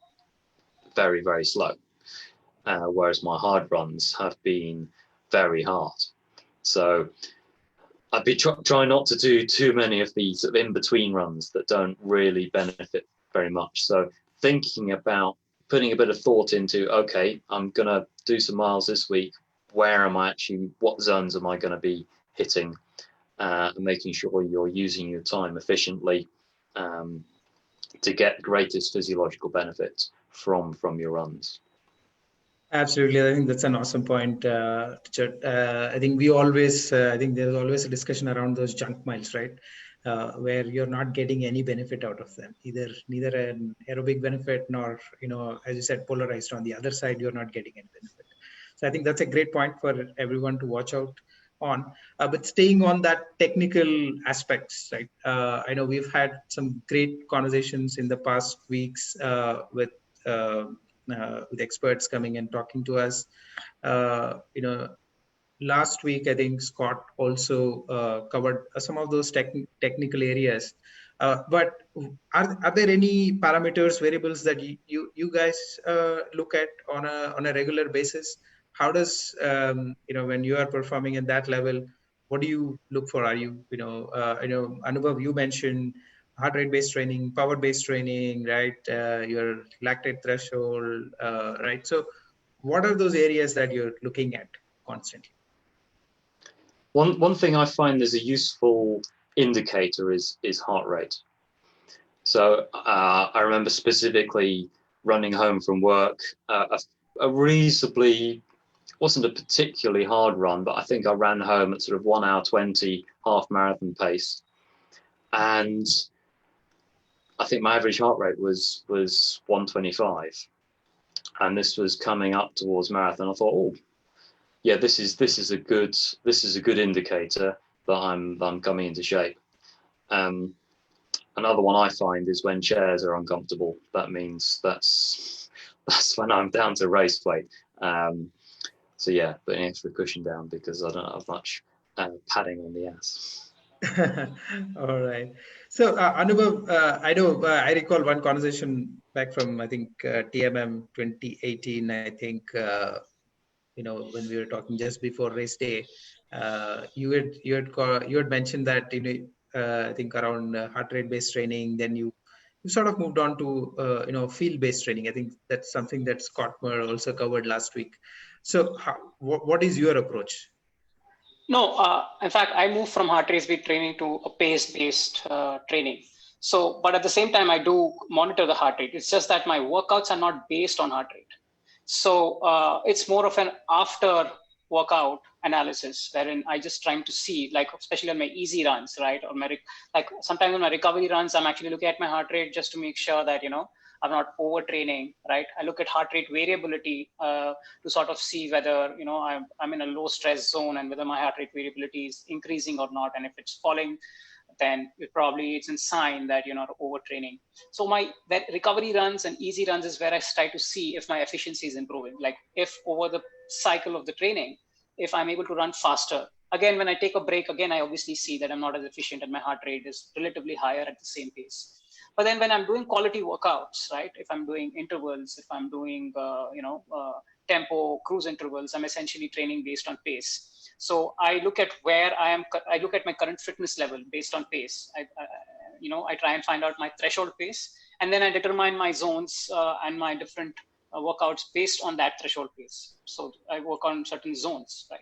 very, very slow, whereas my hard runs have been very hard. So I'd be trying not to do too many of these sort of in-between runs that don't really benefit very much. So thinking about putting a bit of thought into, okay, I'm going to do some miles this week. Where am I actually, what zones am I going to be hitting? And making sure you're using your time efficiently to get greatest physiological benefits from your runs. Absolutely. I think that's an awesome point, Richard. I think I think there's always a discussion around those junk miles, right? Where you're not getting any benefit out of them, neither an aerobic benefit nor, as you said, polarized on the other side, you're not getting any benefit. So I think that's a great point for everyone to watch out on. But staying on that technical aspects, right? I know we've had some great conversations in the past weeks with experts coming and talking to us. Last week, I think Scott also covered some of those technical areas. But are there any parameters, variables that you guys look at on a regular basis? How does when you are performing at that level, what do you look for? Are you Anubhav, you mentioned heart rate based training, power based training, right? Your lactate threshold, right? So what are those areas that you're looking at constantly? One thing I find is a useful indicator is heart rate. So I remember specifically running home from work, a reasonably, wasn't a particularly hard run, but I think I ran home at sort of 1 hour 20 half marathon pace. And I think my average heart rate was 125. And this was coming up towards marathon. I thought, oh, yeah, this is a good indicator that I'm coming into shape. Another one I find is when chairs are uncomfortable. That means that's when I'm down to race weight. So yeah, putting extra cushion down because I don't have much padding on the ass. All right. So Anubhav, I recall one conversation back from I think TMM 2018. I think when we were talking just before race day, you had mentioned that I think around heart rate based training. Then you sort of moved on to field based training. I think that's something that Scott Moore also covered last week. So what is your approach? No, in fact, I moved from heart rate based training to a pace based training. So, but at the same time, I do monitor the heart rate. It's just that my workouts are not based on heart rate. So it's more of an after workout analysis wherein I just trying to see, like, especially on my easy runs, right? Or like sometimes on my recovery runs, I'm actually looking at my heart rate just to make sure that, I'm not overtraining, right? I look at heart rate variability to sort of see whether, I'm in a low stress zone and whether my heart rate variability is increasing or not. And if it's falling, then it's a sign that you're not overtraining. So my recovery runs and easy runs is where I try to see if my efficiency is improving. Like if over the cycle of the training, if I'm able to run faster. Again, when I take a break, again, I obviously see that I'm not as efficient and my heart rate is relatively higher at the same pace. But then when I'm doing quality workouts, right? If I'm doing intervals, if I'm doing, tempo cruise intervals, I'm essentially training based on pace. So I look at where I am. I look at my current fitness level based on pace. I try and find out my threshold pace, and then I determine my zones and my different workouts based on that threshold pace. So I work on certain zones, right?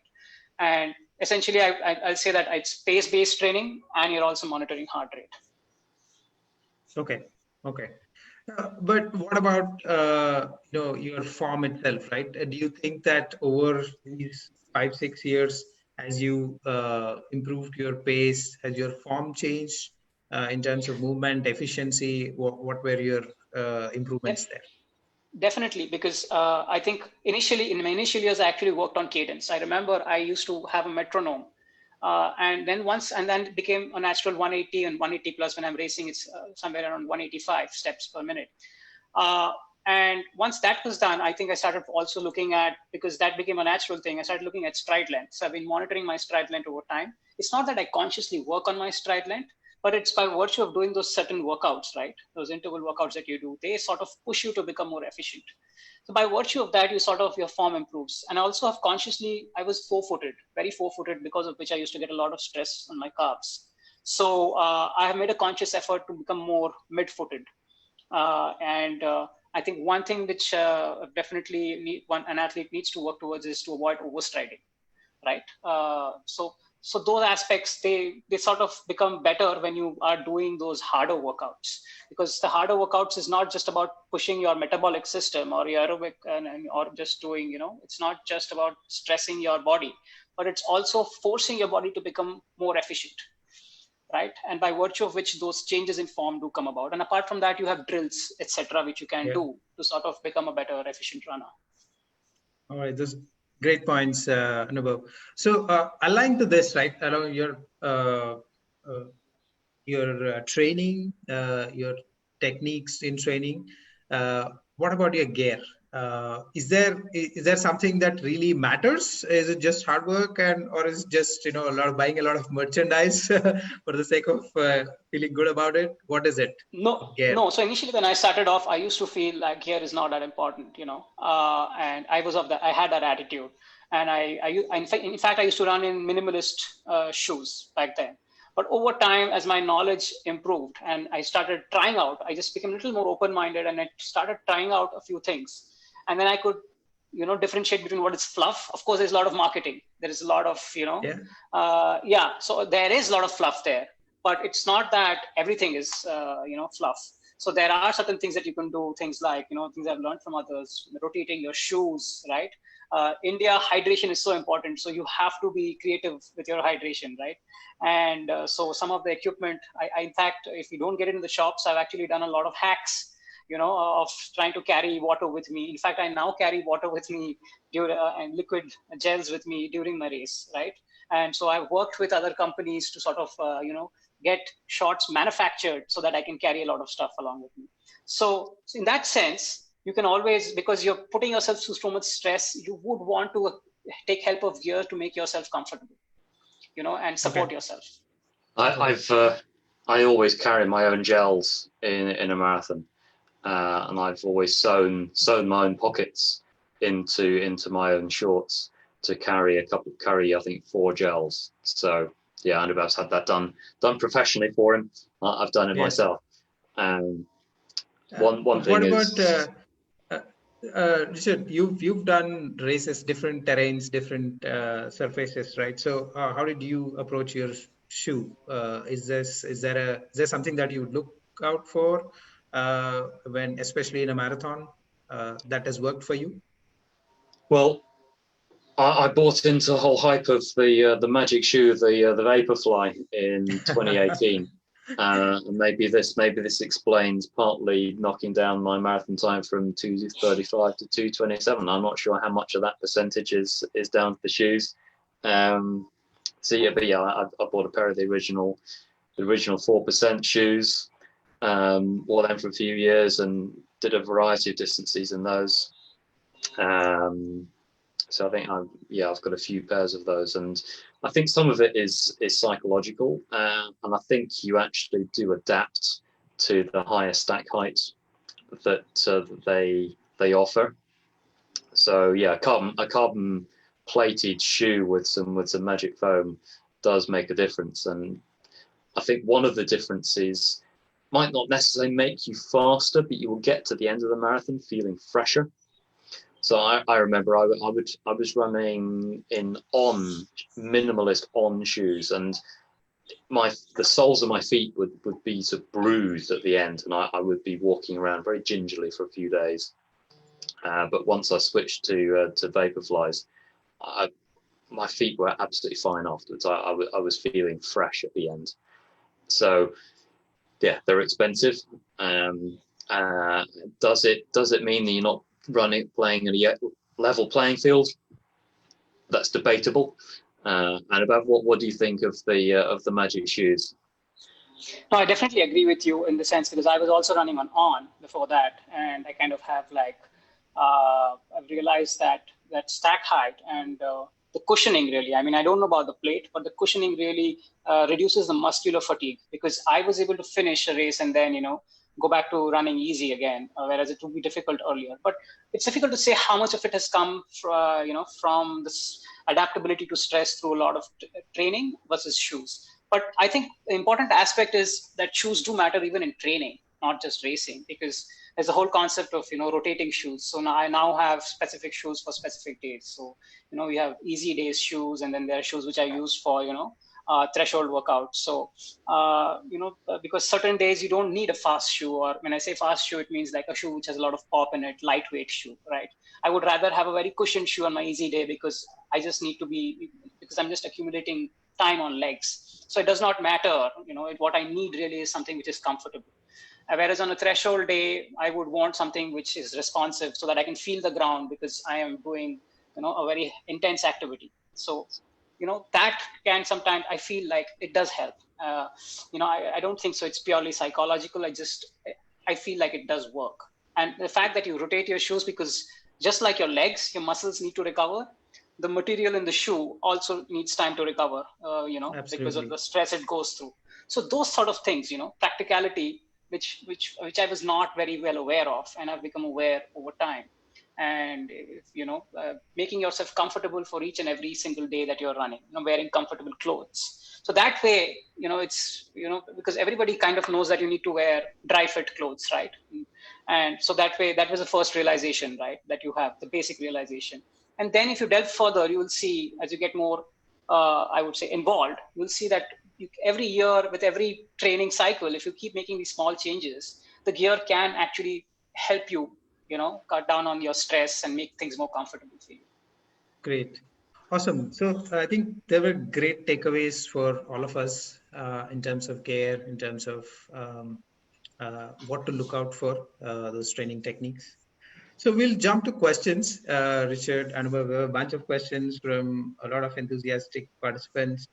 And essentially, I'll say that it's pace-based training, and you're also monitoring heart rate. Okay. But what about your form itself, right? Do you think that over these 5-6 years, as you improved your pace, has your form changed in terms of movement efficiency? What were your improvements there? Definitely, because I think initially, in my initial years, I actually worked on cadence. I remember I used to have a metronome. And then it became a natural 180 and 180 plus. When I'm racing, it's somewhere around 185 steps per minute. And once that was done, I think I started also looking at, because that became a natural thing, I started looking at stride length. So I've been monitoring my stride length over time. It's not that I consciously work on my stride length, but it's by virtue of doing those certain workouts, right? Those interval workouts that you do, they sort of push you to become more efficient. So by virtue of that, your form improves. And I also have consciously, I was four-footed, very four-footed, because of which I used to get a lot of stress on my calves. So I have made a conscious effort to become more mid-footed. I think one thing which definitely an athlete needs to work towards is to avoid overstriding, right? So those aspects, they sort of become better when you are doing those harder workouts, because the harder workouts is not just about pushing your metabolic system or your aerobic or just doing, it's not just about stressing your body, but it's also forcing your body to become more efficient, right? And by virtue of which those changes in form do come about. And apart from that, you have drills, etc., which you can do to sort of become a better, efficient runner. All right, those great points, Anubhav. So aligned to this, right? I know your training, your techniques in training. What about your gear? Is there something that really matters? Is it just hard work, or is it just buying a lot of merchandise for the sake of feeling good about it? What is it? No. So initially, when I started off, I used to feel like gear is not that important, and I had that attitude, and in fact, I used to run in minimalist shoes back then. But over time, as my knowledge improved and I started trying out, I just became a little more open-minded, and I started trying out a few things. And then I could, differentiate between what is fluff. Of course, there's a lot of marketing. There is a lot of, so there is a lot of fluff there, but it's not that everything is, fluff. So there are certain things that you can do, things like, things I've learned from others, rotating your shoes, right? India, hydration is so important. So you have to be creative with your hydration, right? And so some of the equipment, in fact, if you don't get it in the shops, I've actually done a lot of hacks, of trying to carry water with me. In fact, I now carry water with me and liquid gels with me during my race, right? And so I've worked with other companies to sort of, get shorts manufactured so that I can carry a lot of stuff along with me. So in that sense, you can always, because you're putting yourself through so much stress, you would want to take help of gear to make yourself comfortable, and support yourself. I always carry my own gels in a marathon, and I've always sewn my own pockets into my own shorts to carry I think 4 gels. So yeah, Anubhav's had that done professionally for him. I've done it myself. One thing is. Richard, you've done races, different terrains, different surfaces, right? So how did you approach your shoe? Is there something that you look out for when, especially in a marathon, that has worked for you? Well, I bought into the whole hype of the magic shoe, the Vaporfly in 2018. And maybe this explains partly knocking down my marathon time from 2:35 to 2:27. I'm not sure how much of that percentage is down to the shoes. I bought a pair of the original 4% shoes. Wore them for a few years and did a variety of distances in those. So I think I've got a few pairs of those, and I think some of it is psychological, and I think you actually do adapt to the higher stack height that they offer. So yeah, a carbon plated shoe with some magic foam does make a difference, and I think one of the differences might not necessarily make you faster, but you will get to the end of the marathon feeling fresher. So I remember I was running in minimalist on shoes, and the soles of my feet would be sort of bruised at the end, and I would be walking around very gingerly for a few days. But once I switched to Vaporflies, my feet were absolutely fine afterwards. I was feeling fresh at the end. So yeah, they're expensive. Does it mean that you're not playing a level playing field? That's debatable. And about what do you think of the Magic shoes? No, I definitely agree with you in the sense because I was also running on before that, and I kind of have like I've realized that stack height and the cushioning really. I mean, I don't know about the plate, but the cushioning really reduces the muscular fatigue because I was able to finish a race and then go back to running easy again, whereas it would be difficult earlier. But it's difficult to say how much of it has come from this adaptability to stress through a lot of training versus shoes. But I think the important aspect is that shoes do matter even in training, not just racing, because there's the whole concept of rotating shoes. So now I now have specific shoes for specific days. So we have easy days shoes, and then there are shoes which I use for threshold workouts. So because certain days you don't need a fast shoe, or when I say fast shoe, it means like a shoe which has a lot of pop in it, lightweight shoe, right? I would rather have a very cushioned shoe on my easy day because I just need to be because I'm just accumulating time on legs. So it does not matter, what I need really is something which is comfortable. Whereas on a threshold day, I would want something which is responsive so that I can feel the ground because I am doing, a very intense activity. So, that can sometimes, I feel like it does help. I don't think so. It's purely psychological. I feel like it does work. And the fact that you rotate your shoes because just like your legs, your muscles need to recover. The material in the shoe also needs time to recover, because of the stress it goes through. So those sort of things, practicality, which I was not very well aware of, and I've become aware over time. And making yourself comfortable for each and every single day that you're running, wearing comfortable clothes. So that way, it's because everybody kind of knows that you need to wear dry fit clothes, right? And so that way, that was the first realization, right? That you have the basic realization. And then if you delve further, you will see as you get more, I would say, involved, you'll see that every year with every training cycle, if you keep making these small changes, the gear can actually help you, cut down on your stress and make things more comfortable for you. Great. Awesome. So I think there were great takeaways for all of us in terms of gear, in terms of what to look out for, those training techniques. So we'll jump to questions, Richard, and we have a bunch of questions from a lot of enthusiastic participants.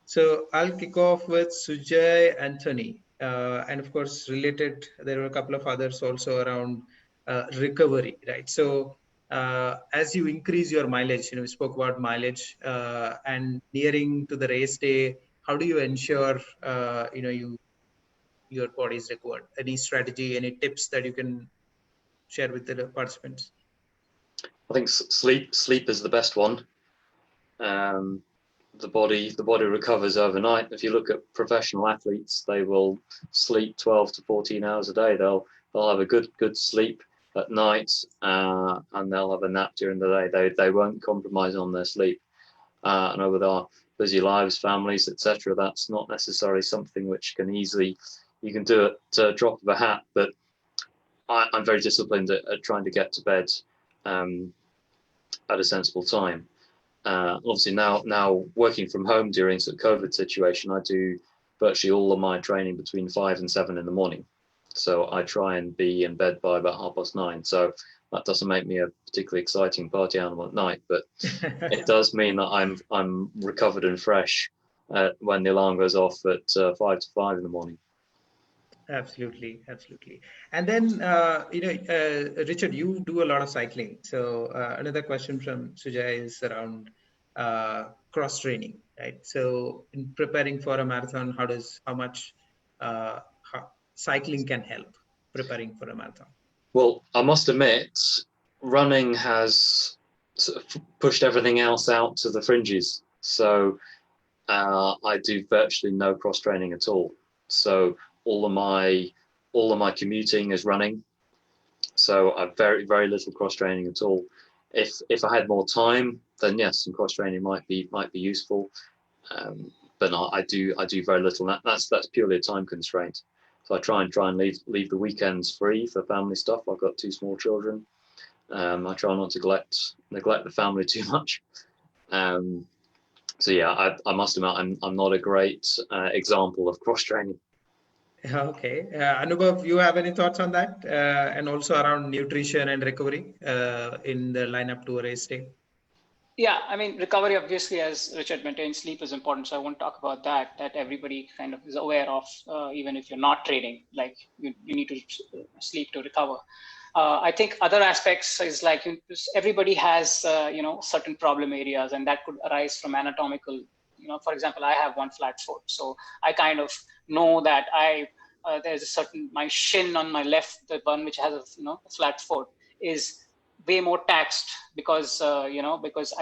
So I'll kick off with Sujay Anthony. And of course, related, there were a couple of others also around recovery, right? So as you increase your mileage, we spoke about mileage and nearing to the race day, how do you ensure, your body is recovered? Any strategy, any tips that you can share with the participants? I think sleep is the best one. The body recovers overnight. If you look at professional athletes, they will sleep 12 to 14 hours a day. They'll have a good sleep at night, and they'll have a nap during the day. They won't compromise on their sleep. And with our busy lives, families, etc., that's not necessarily something which you can do at a drop of a hat. But I'm very disciplined at trying to get to bed at a sensible time. Obviously now working from home during the COVID situation, I do virtually all of my training between 5 and 7 in the morning. So I try and be in bed by about 9:30. So that doesn't make me a particularly exciting party animal at night, but it does mean that I'm recovered and fresh when the alarm goes off at 5 to 5 in the morning. Absolutely. And then, Richard, you do a lot of cycling. So another question from Sujay is around cross training, right? So in preparing for a marathon, how much cycling can help preparing for a marathon? Well, I must admit, running has sort of pushed everything else out to the fringes. So I do virtually no cross training at all. So all of my commuting is running. So I've very, very little cross training at all. If I had more time, then yes, some cross training might be useful. But no, I do very little. That's purely a time constraint. So I try and leave the weekends free for family stuff. I've got 2 small children. I try not to neglect the family too much. So yeah, I must admit I'm not a great example of cross training. Okay. Anubhav, you have any thoughts on that? And also around nutrition and recovery in the lineup to a race day? Yeah, I mean, recovery, obviously, as Richard maintained, sleep is important. So I won't talk about that, that everybody kind of is aware of, even if you're not training, like you need to sleep to recover. I think other aspects is like everybody has, certain problem areas, and that could arise from anatomical, for example, I have one flat foot. So I kind of know that there's a certain, my shin on my left, the one which has a flat foot is way more taxed because because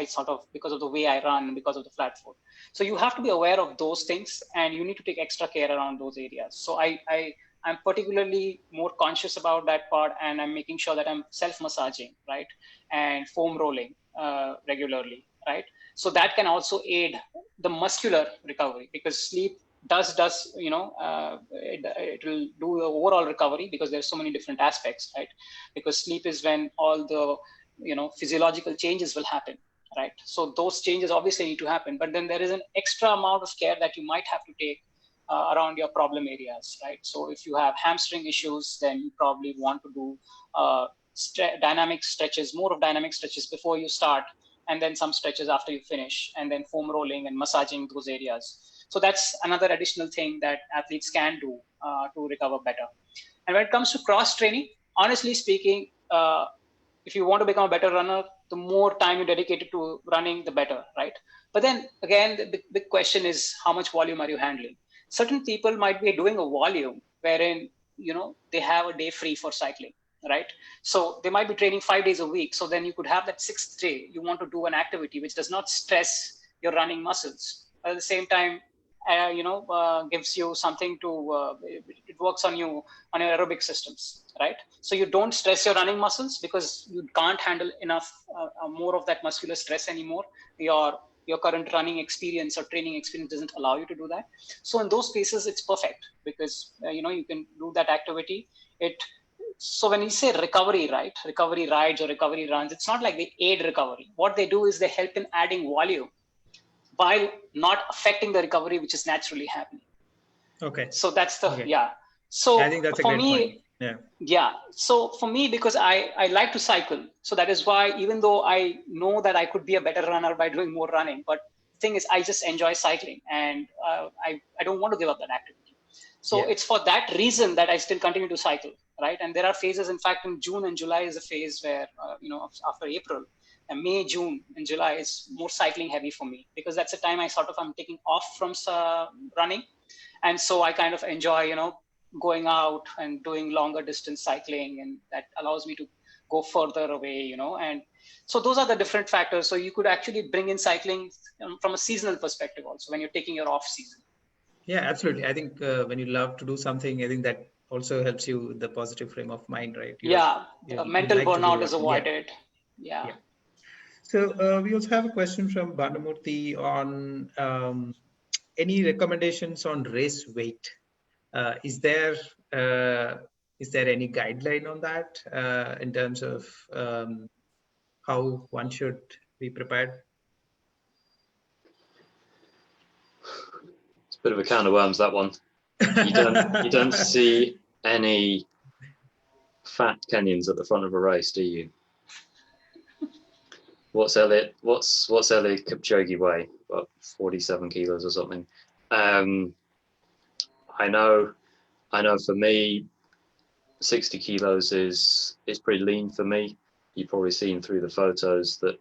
because of the way I run, because of the flat foot. So you have to be aware of those things, and you need to take extra care around those areas. So I'm particularly more conscious about that part, and I'm making sure that I'm self massaging, right, and foam rolling regularly, right. So that can also aid the muscular recovery, because sleep does it will do the overall recovery, because there's so many different aspects, right. Because sleep is when all the physiological changes will happen, right. So those changes obviously need to happen, but then there is an extra amount of care that you might have to take around your problem areas, right. So if you have hamstring issues, then you probably want to do dynamic stretches, more of dynamic stretches before you start, and then some stretches after you finish, and then foam rolling and massaging those areas. So that's another additional thing that athletes can do to recover better. And when it comes to cross training, honestly speaking, if you want to become a better runner, the more time you dedicate to running, the better, right? But then again, the big question is, how much volume are you handling? Certain people might be doing a volume wherein they have a day free for cycling, right? So they might be training 5 days a week. So then you could have that sixth day, you want to do an activity which does not stress your running muscles. At the same time, gives you something to it works on your aerobic systems, right? So you don't stress your running muscles because you can't handle enough more of that muscular stress anymore. Your current running experience or training experience doesn't allow you to do that. So in those cases, it's perfect, because you can do that activity. So when you say recovery, right, recovery rides or recovery runs, it's not like they aid recovery. What they do is they help in adding volume while not affecting the recovery which is naturally happening. Okay. So that's the Okay. yeah. So I think that's a for great me, point. Yeah. yeah. So for me, because I like to cycle, so that is why, even though I know that I could be a better runner by doing more running, but the thing is, I just enjoy cycling, and I don't want to give up that activity. So it's for that reason that I still continue to cycle, right? And there are phases. In fact, in June and July is a phase where after April, and May, June, and July is more cycling heavy for me, because that's the time I'm taking off from running, and so I kind of enjoy going out and doing longer distance cycling, and that allows me to go further away, and so those are the different factors. So you could actually bring in cycling from a seasonal perspective also, when you're taking your off season. Yeah, absolutely. I think when you love to do something, I think that also helps you with the positive frame of mind, right? Mental like burnout is avoided. Yeah. So we also have a question from Bhanamurthy on any recommendations on race weight. Is there any guideline on that in terms of how one should be prepared? It's a bit of a can of worms, that one. You don't see any fat Kenyans at the front of a race, do you? What's Elliot Kipchoge weigh? About 47 kilos or something. I know for me, 60 kilos is pretty lean for me. You've probably seen through the photos that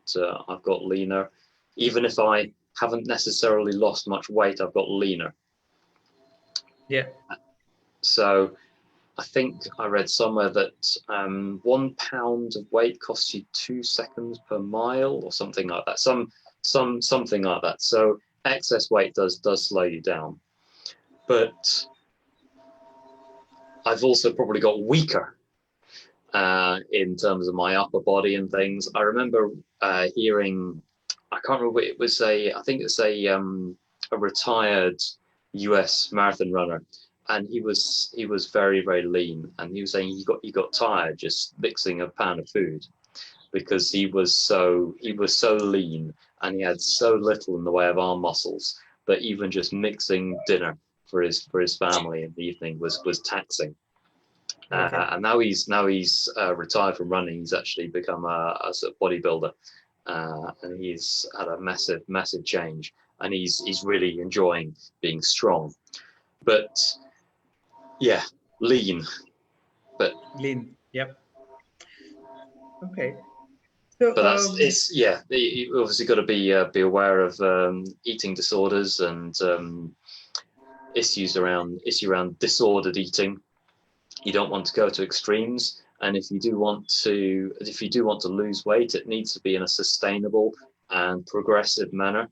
I've got leaner. Even if I haven't necessarily lost much weight, I've got leaner. Yeah. So I think I read somewhere that 1 pound of weight costs you 2 seconds per mile or something like that. Something like that. So excess weight does slow you down. But I've also probably got weaker in terms of my upper body and things. I remember hearing, I can't remember, I think it's a retired US marathon runner, and he was very, very lean, and he was saying he got tired just mixing a pan of food, because he was so lean and he had so little in the way of arm muscles that even just mixing dinner for his family in the evening was taxing. Okay. And now he's retired from running. He's actually become a sort of bodybuilder, and he's had a massive change. And he's really enjoying being strong, but yeah, lean. But Lean. Yep. Okay. So it's you obviously got to be aware of eating disorders and issues around disordered eating. You don't want to go to extremes, and if you do want to lose weight, it needs to be in a sustainable and progressive manner,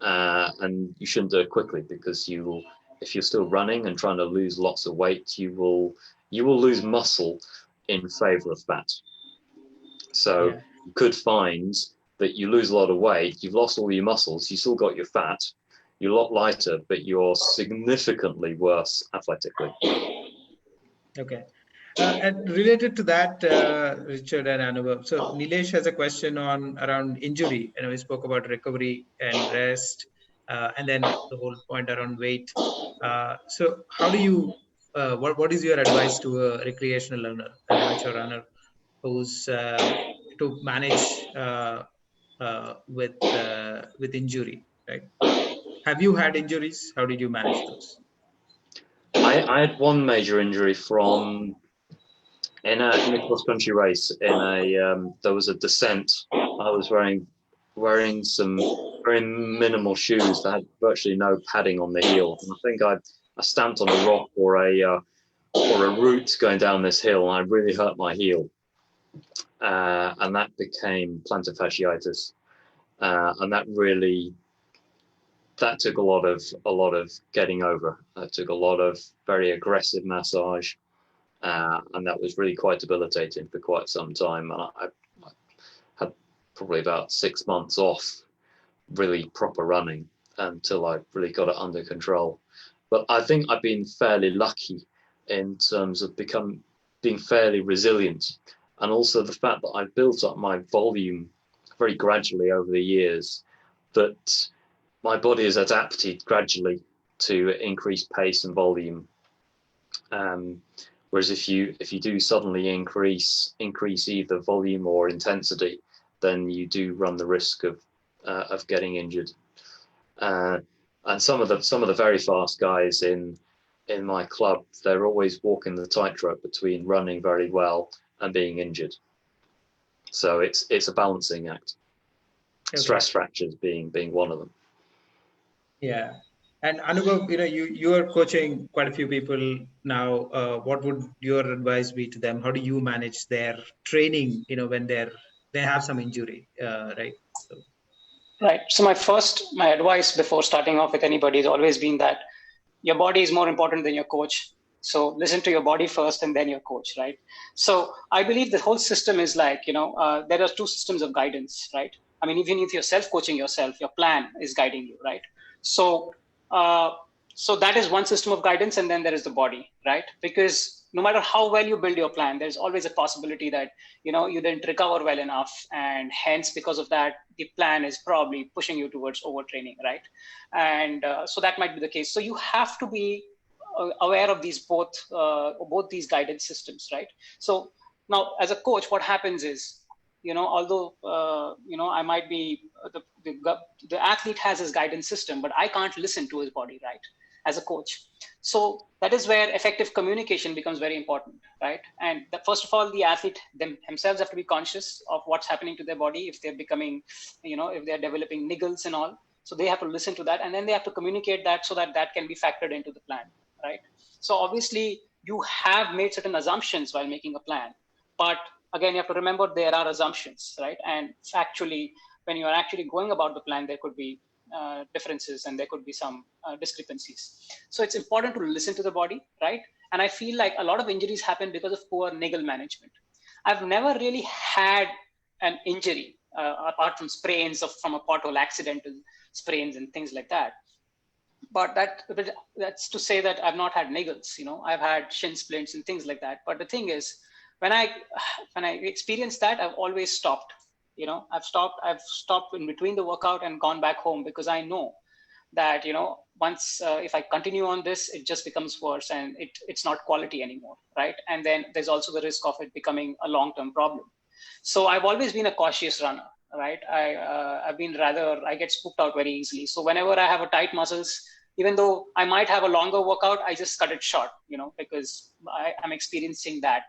and you shouldn't do it quickly, because if you're still running and trying to lose lots of weight, you will lose muscle in favor of fat. So yeah. you could find that you lose a lot of weight, you've lost all your muscles, you still got your fat, you're a lot lighter, but you're significantly worse athletically. Okay. And related to that, Richard and Anubhav, so Nilesh has a question around injury. We spoke about recovery and rest, and then the whole point around weight. So how do you, what is your advice to a recreational runner, an amateur runner, who's to manage with injury, right? Have you had injuries? How did you manage those? I had one major injury in a cross country race. There was a descent. I was wearing some very minimal shoes that had virtually no padding on the heel, and I think I stamped on a rock or a root going down this hill, and I really hurt my heel, and that became plantar fasciitis, and that took a lot of getting over. It took a lot of very aggressive massage, and that was really quite debilitating for quite some time. And I had probably about 6 months off really proper running until I really got it under control. But I think I've been fairly lucky in terms of being fairly resilient, and also the fact that I've built up my volume very gradually over the years, that my body has adapted gradually to increase pace and volume. Whereas if you do suddenly increase either volume or intensity, then you do run the risk of getting injured. And some of the very fast guys in my club, they're always walking the tightrope between running very well and being injured. So it's a balancing act. Okay. Stress fractures being one of them. Yeah. And Anubhav, you are coaching quite a few people now. What would your advice be to them? How do you manage their training, when they have some injury, right? Right. So my advice before starting off with anybody has always been that your body is more important than your coach. So listen to your body first and then your coach, right? So I believe the whole system is like, there are two systems of guidance, right? I mean, even if you're self-coaching yourself, your plan is guiding you, right? So that is one system of guidance, and then there is the body, right? Because no matter how well you build your plan, there's always a possibility that you didn't recover well enough, and hence because of that, the plan is probably pushing you towards overtraining, right? And so that might be the case. So you have to be aware of these both these guidance systems, right? So now, as a coach, what happens is, although I might be the athlete has his guidance system, but I can't listen to his body, right, as a coach. So that is where effective communication becomes very important, right? And first of all, the athlete themselves have to be conscious of what's happening to their body. If they're becoming, if they're developing niggles and all, so they have to listen to that, and then they have to communicate that so that can be factored into the plan, right? So obviously you have made certain assumptions while making a plan, but again, you have to remember there are assumptions, right? And factually, when you are actually going about the plan, there could be differences and there could be some discrepancies. So it's important to listen to the body, right? And I feel like a lot of injuries happen because of poor niggle management. I've never really had an injury apart from sprains from a pothole, accidental sprains and things like that. But that's to say that I've not had niggles. I've had shin splints and things like that. But the thing is, when I experienced that, I've always stopped. I've stopped in between the workout and gone back home, because I know that once if I continue on this, it just becomes worse, and it's not quality anymore, right? And then there's also the risk of it becoming a long-term problem. So I've always been a cautious runner, right? I get spooked out very easily. So whenever I have a tight muscles, even though I might have a longer workout, I just cut it short, because I'm experiencing that,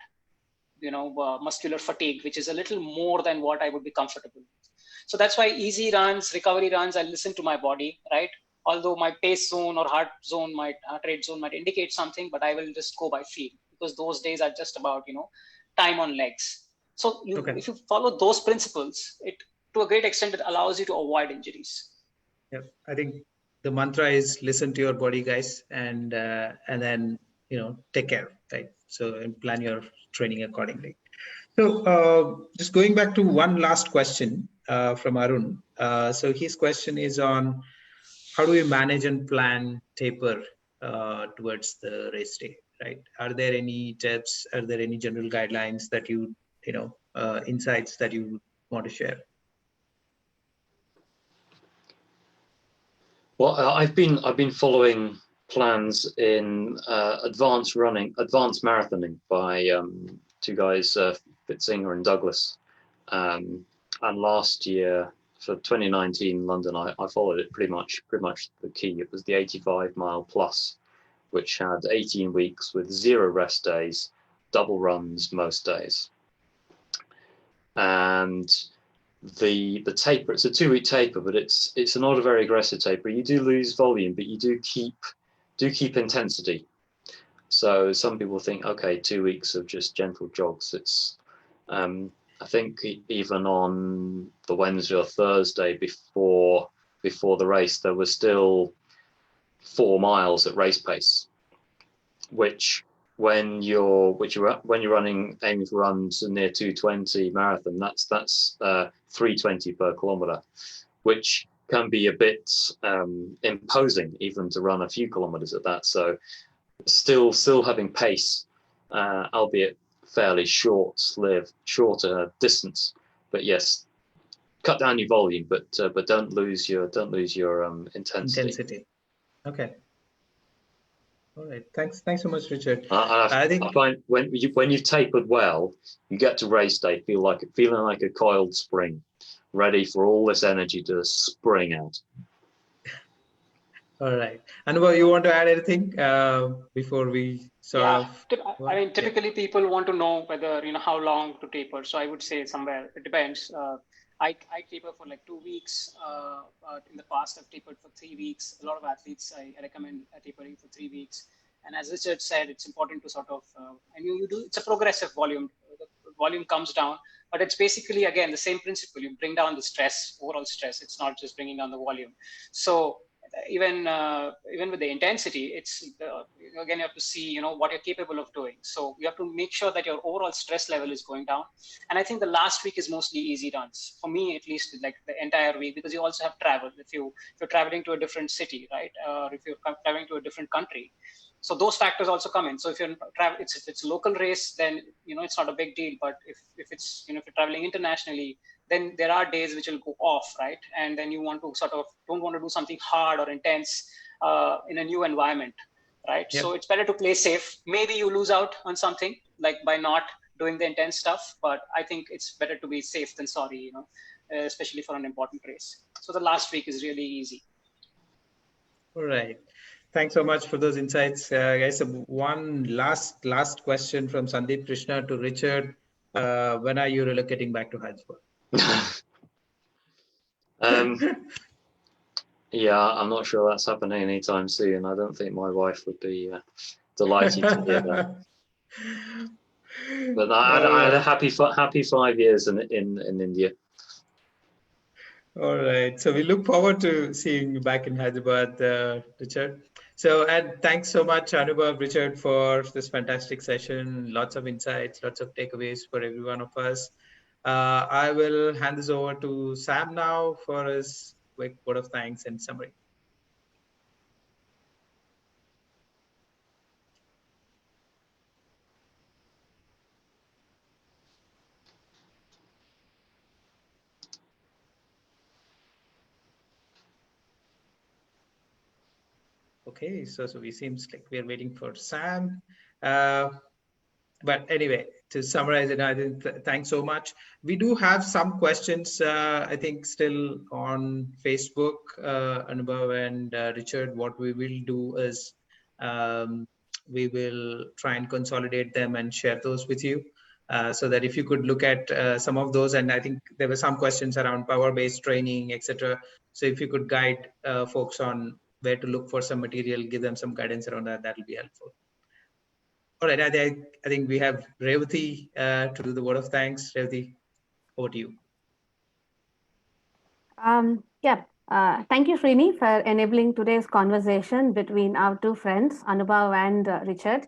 muscular fatigue, which is a little more than what I would be comfortable with. So that's why easy runs, recovery runs, I listen to my body, right? Although my pace zone or heart rate zone might indicate something, but I will just go by feel, because those days are just about, time on legs. So if you follow those principles, it to a great extent it allows you to avoid injuries. Yeah, I think the mantra is listen to your body, guys, and then take care, right? So and plan your training accordingly. So just going back to one last question from Arun. So his question is on how do we manage and plan taper towards the race day, right? Are there any tips? Are there any general guidelines that insights that you want to share? Well, I've been following plans in advanced marathoning by two guys, Fitzinger and Douglas. And last year for 2019 London, I followed it pretty much the key. It was the 85 mile plus, which had 18 weeks with 0 rest days, double runs most days. And the taper, it's a 2-week taper, but it's not a very aggressive taper. You do lose volume, but you do keep intensity. So some people think, okay, 2 weeks of just gentle jogs. It's I think even on the Wednesday or Thursday before the race, there was still 4 miles at race pace, which when you're running aiming for runs near 220 marathon, that's 320 per kilometer, which can be a bit imposing even to run a few kilometers at that. So still having pace, albeit fairly shorter distance, but yes, cut down your volume, but don't lose your intensity. Okay. All right. Thanks so much, Richard. I find when you've tapered well, you get to race day feeling like a coiled spring, ready for all this energy to spring out. All right. Anubhav, you want to add anything before we typically people want to know whether, how long to taper. So I would say somewhere, it depends. I taper for like 2 weeks. In the past, I've tapered for 3 weeks. A lot of athletes, I recommend tapering for 3 weeks. And as Richard said, it's important to sort of, it's a progressive volume. The volume comes down, but it's basically, again, the same principle. You bring down the overall stress. It's not just bringing down the volume. So even with the intensity, it's again, you have to see what you're capable of doing. So you have to make sure that your overall stress level is going down. And I think the last week is mostly easy runs for me, at least, like the entire week, because you also have travel. If you're traveling to a different city, right, or if you're traveling to a different country, so those factors also come in. So if it's a local race, then it's not a big deal. But if it's if you're traveling internationally, then there are days which will go off, right? And then you want to don't want to do something hard or intense in a new environment, right? Yep. So it's better to play safe. Maybe you lose out on something like by not doing the intense stuff, but I think it's better to be safe than sorry, especially for an important race. So the last week is really easy. All right. Thanks so much for those insights, guys. One last question from Sandeep Krishna to Richard. When are you relocating back to Hyderabad? Yeah, I'm not sure that's happening anytime soon. I don't think my wife would be delighted to hear that. But I had a happy 5 years in India. All right. So we look forward to seeing you back in Hyderabad, Richard. So, and thanks so much, Anubhav, Richard, for this fantastic session. Lots of insights, lots of takeaways for every one of us. I will hand this over to Sam now for his quick word of thanks and summary. Okay, so we seems like we are waiting for Sam. Uh, but anyway, to summarize it, I think thanks so much. We do have some questions, I think, still on Facebook. Anubhav and Richard, what we will do is um, we will try and consolidate them and share those with you. So that if you could look at some of those, and I think there were some questions around power-based training, etc. So if you could guide folks on where to look for some material, give them some guidance around that, that will be helpful. All right, I think we have Revati to do the word of thanks. Revati, over to you. Yeah, thank you, Srini, for enabling today's conversation between our two friends, Anubhav and Richard.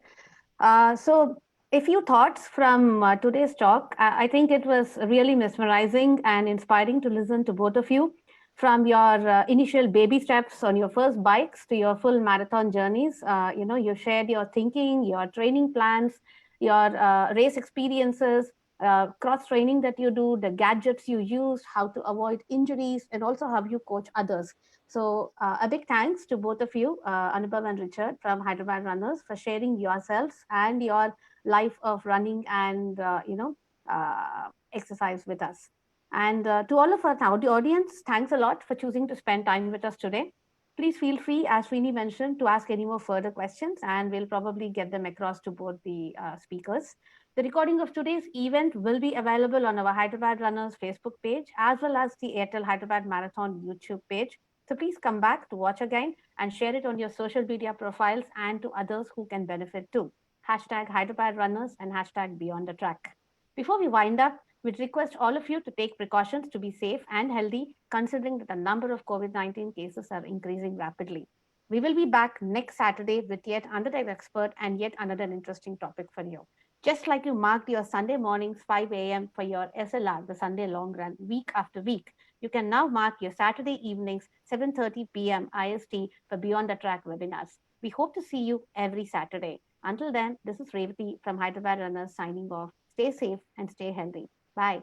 So, a few thoughts from today's talk. I think it was really mesmerizing and inspiring to listen to both of you. From your initial baby steps on your first bikes to your full marathon journeys, you shared your thinking, your training plans, your race experiences, cross training that you do, the gadgets you use, how to avoid injuries, and also how you coach others. So, a big thanks to both of you, Anubhav and Richard from Hyderabad Runners, for sharing yourselves and your life of running and exercise with us. And to all of our audience, thanks a lot for choosing to spend time with us today. Please feel free, as Srini mentioned, to ask any more further questions, and we'll probably get them across to both the speakers. The recording of today's event will be available on our Hyderabad Runners Facebook page as well as the Airtel Hyderabad Marathon YouTube page. So please come back to watch again and share it on your social media profiles and to others who can benefit too. Hashtag Hyderabad Runners and hashtag Beyond the Track. Before we wind up, we'd request all of you to take precautions to be safe and healthy, considering that the number of COVID-19 cases are increasing rapidly. We will be back next Saturday with yet another expert and yet another interesting topic for you. Just like you marked your Sunday mornings 5 a.m. for your SLR, the Sunday long run, week after week, you can now mark your Saturday evenings 7:30 p.m. IST for Beyond the Track webinars. We hope to see you every Saturday. Until then, this is Revati from Hyderabad Runners signing off. Stay safe and stay healthy. Bye.